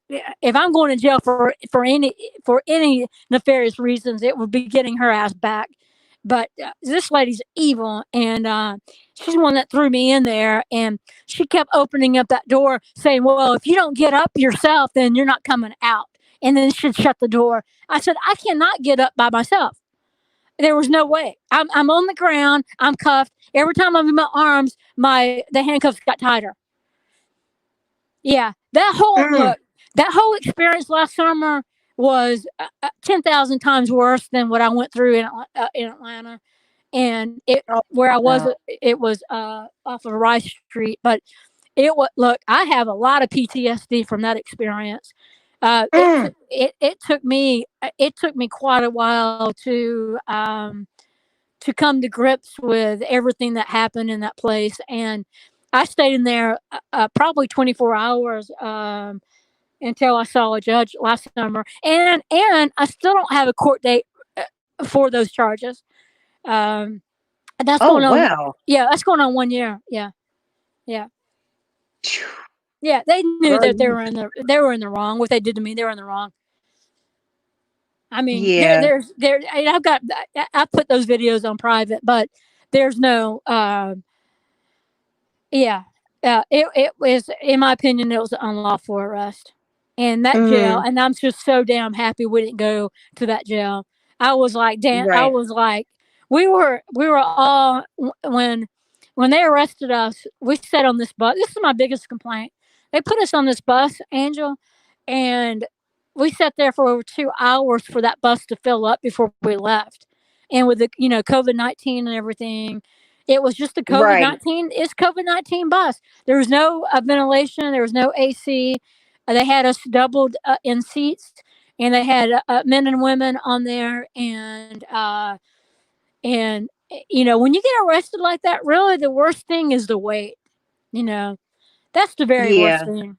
I'm going to jail for any nefarious reasons, it would be getting her ass back. But this lady's evil, and she's the one that threw me in there. And she kept opening up that door, saying, "Well, if you don't get up yourself, then you're not coming out." And then she'd shut the door. I said, "I cannot get up by myself. There was no way. I'm on the ground. I'm cuffed. Every time I'm in my arms, the handcuffs got tighter." Yeah, Mm. that whole experience last summer was 10,000 times worse than what I went through in Atlanta. And Oh, where I was, wow. it was off of Rice Street. But it was, look, I have a lot of PTSD from that experience. Mm. It took me quite a while to come to grips with everything that happened in that place. And I stayed in there probably 24 hours until I saw a judge last summer. And I still don't have a court date for those charges. Um, and that's Oh, going on. wow. Yeah, that's going on 1 year. Yeah, yeah, yeah. They knew Girl, that they were in the wrong. What they did to me, they were in the wrong. I mean, yeah, and I put those videos on private, but there's no yeah. It was, in my opinion, it was an unlawful arrest. And that jail, mm, and I'm just so damn happy we didn't go to that jail. I was like, damn, I right, was like, we were all, when they arrested us, we sat on this bus. This is my biggest complaint. They put us on this bus, Angel, and we sat there for over 2 hours for that bus to fill up before we left. And with the, COVID-19 and everything, it was just a COVID right. 19. It's COVID-19 bus. There was no ventilation. There was no AC. They had us doubled in seats, and they had men and women on there. And when you get arrested like that, really the worst thing is the wait. You know, that's the very worst Yeah, thing.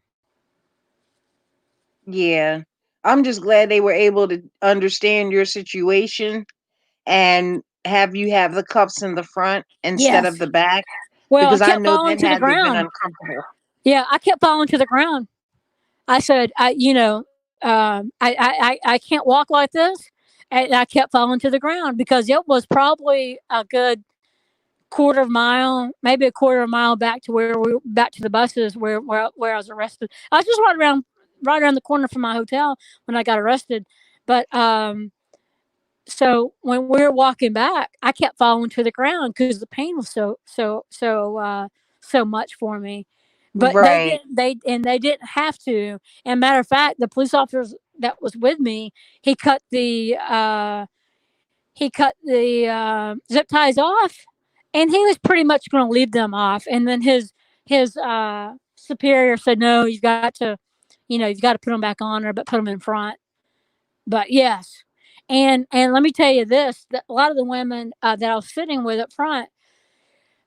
yeah. I'm just glad they were able to understand your situation and have you have the cuffs in the front instead of Yes. the back, Well, I because I kept know falling that to the had to have been ground. uncomfortable. Yeah, I kept falling to the ground. I said, I can't walk like this. And I kept falling to the ground because it was probably a good quarter of a mile, maybe a quarter of a mile back to the buses where I was arrested. I was just right around the corner from my hotel when I got arrested. But so when we were walking back, I kept falling to the ground because the pain was so much for me. But Right. they didn't have to. And matter of fact, the police officers that was with me, he cut the zip ties off, and he was pretty much going to leave them off. And then his superior said, "No, you've got to put them back on, or but put them in front." But yes, and let me tell you this: that a lot of the women that I was sitting with up front,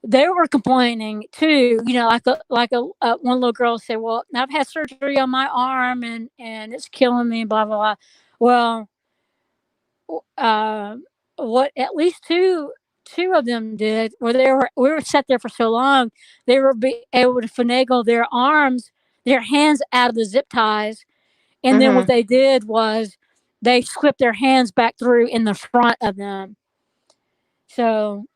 they were complaining too. One little girl said, "Well, I've had surgery on my arm, and it's killing me." Blah blah blah. Well, uh, what at least two of them did, where we were sat there for so long, they were be able to finagle their hands out of the zip ties. And then what Mhm. they did was they slipped their hands back through in the front of them. So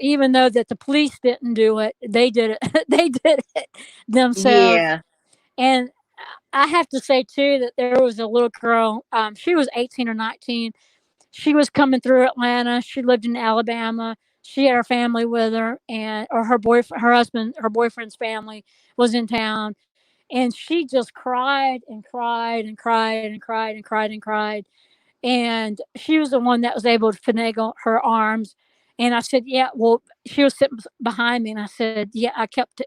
even though that the police didn't do it, they did it. They did it themselves. Yeah. And I have to say too that there was a little girl. She was 18 or 19. She was coming through Atlanta. She lived in Alabama. She had her family with her, and or her boyfriend, her husband, her boyfriend's family was in town, and she just cried and cried and cried and cried and cried and cried. And she was the one that was able to finagle her arms. And I said, "Yeah." Well, she was sitting behind me, and I said, "Yeah." I kept,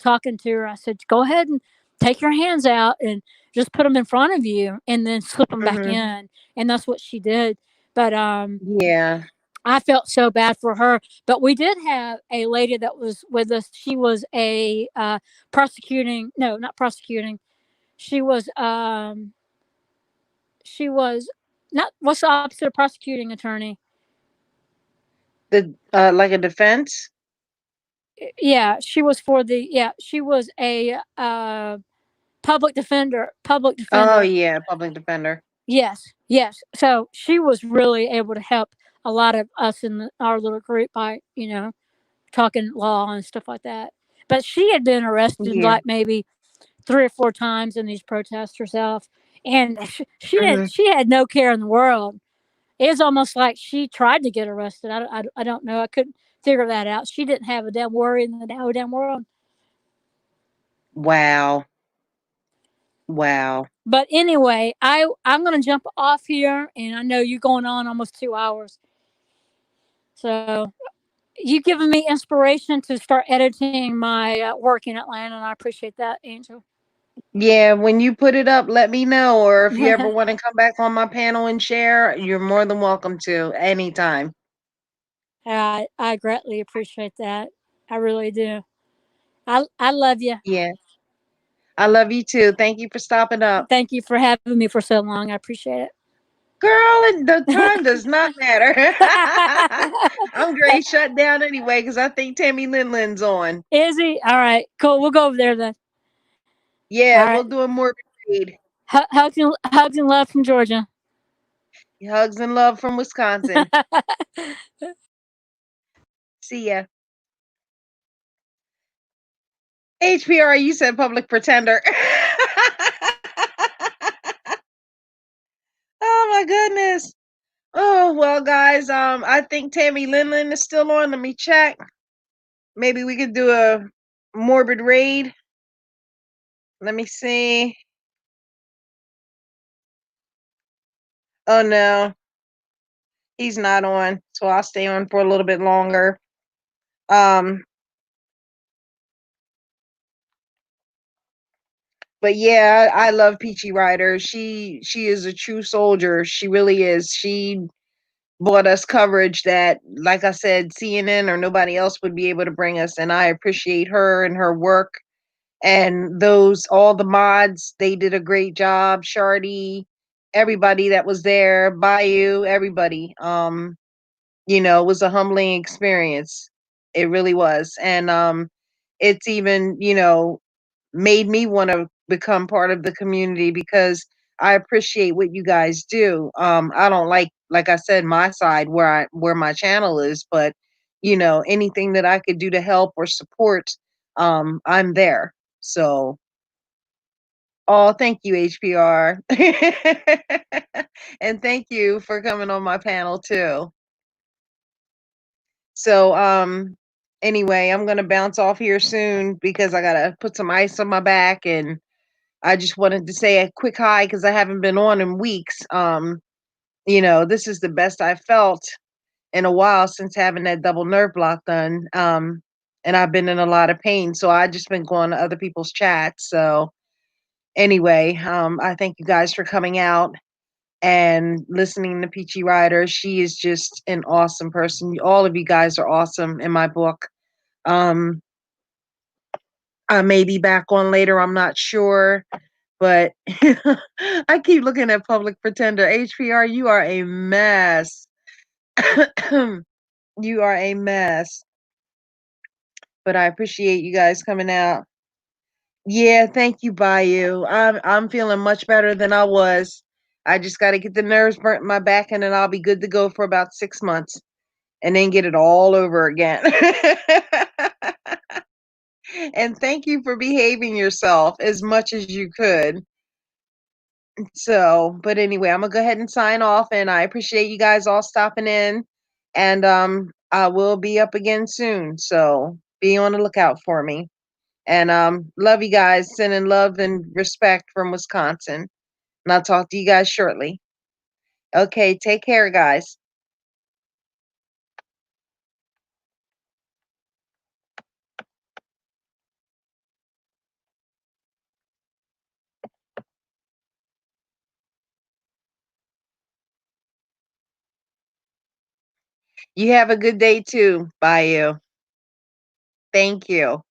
talking to her. I said, "Go ahead and take your hands out and just put them in front of you, and then slip them back Mhm. in." And that's what she did. But Yeah. I felt so bad for her. But we did have a lady that was with us. She was a prosecuting, no, not prosecuting. She was she was not, what's the opposite of prosecuting attorney? The like a defense? Yeah, she was a public Oh defender. yeah, public defender. Yes, yes. So she was really able to help a lot of us in our little group by, talking law and stuff like that. But she had been arrested Yeah. like maybe 3 or 4 times in these protests herself, and she Hmm. didn't. She had no care in the world. It was almost like she tried to get arrested. I don't know. I couldn't figure that out. She didn't have a damn worry in the whole damn world. Wow. Wow. But anyway, I'm gonna jump off here, and I know you're going on almost 2 hours. So you giving me inspiration to start editing my work in Atlanta, and I appreciate that, Angel. Yeah, when you put it up, let me know. Or if you ever want to come back on my panel and share, you're more than welcome to anytime. I greatly appreciate that. I really do. I love you. Yeah. I love you too. Thank you for stopping up. Thank you for having me for so long. I appreciate Girl, the time does not matter. it. I'm great shut down anyway because I think Tammy Linlin's on. Is he? All right, cool. We'll go over there then. Yeah, All we'll right. do a morbid read. Hugs and love from Georgia. Hugs and love from Wisconsin. See ya. HPR, you said public pretender. Oh my goodness. Oh well, guys. I think Tammy Linlin is still on. Let me check. Maybe we could do a morbid raid. Let me see. Oh no, he's not on. So I'll stay on for a little bit longer. Um, but yeah, I love Peachy Rider. She is a true soldier. She really is. She brought us coverage that, like I said, CNN or nobody else would be able to bring us. And I appreciate her and her work. And all the mods, they did a great job. Shardy, everybody that was there, Bayou, everybody. It was a humbling experience. It really was. And it's even, made me want to become part of the community because I appreciate what you guys do. I don't like I said, my side where my channel is, but anything that I could do to help or support, I'm there. So, oh, thank you, HPR. And thank you for coming on my panel too. So, anyway, I'm gonna bounce off here soon because I gotta put some ice on my back, and I just wanted to say a quick hi because I haven't been on in weeks. This is the best I felt in a while since having that double nerve block done. And I've been in a lot of pain, so I just been going to other people's chats. So anyway, I thank you guys for coming out and listening to Peachy Rider. She is just an awesome person. All of you guys are awesome in my book. Um, I may be back on later. I'm not sure, but I keep looking at Public Pretender. HPR, you are a mess. You are a mess. But I appreciate you guys coming out. Yeah, thank you, Bayou. I'm feeling much better than I was. I just got to get the nerves burnt in my back, and then I'll be good to go for about 6 months, and then get it all over again. And thank you for behaving yourself as much as you could. So, but anyway, I'm gonna go ahead and sign off, and I appreciate you guys all stopping in, and I will be up again soon. So be on the lookout for me. And love you guys, sending love and respect from Wisconsin. And I'll talk to you guys shortly. Okay, take care, guys. You have a good day too. Bye, you. Thank you.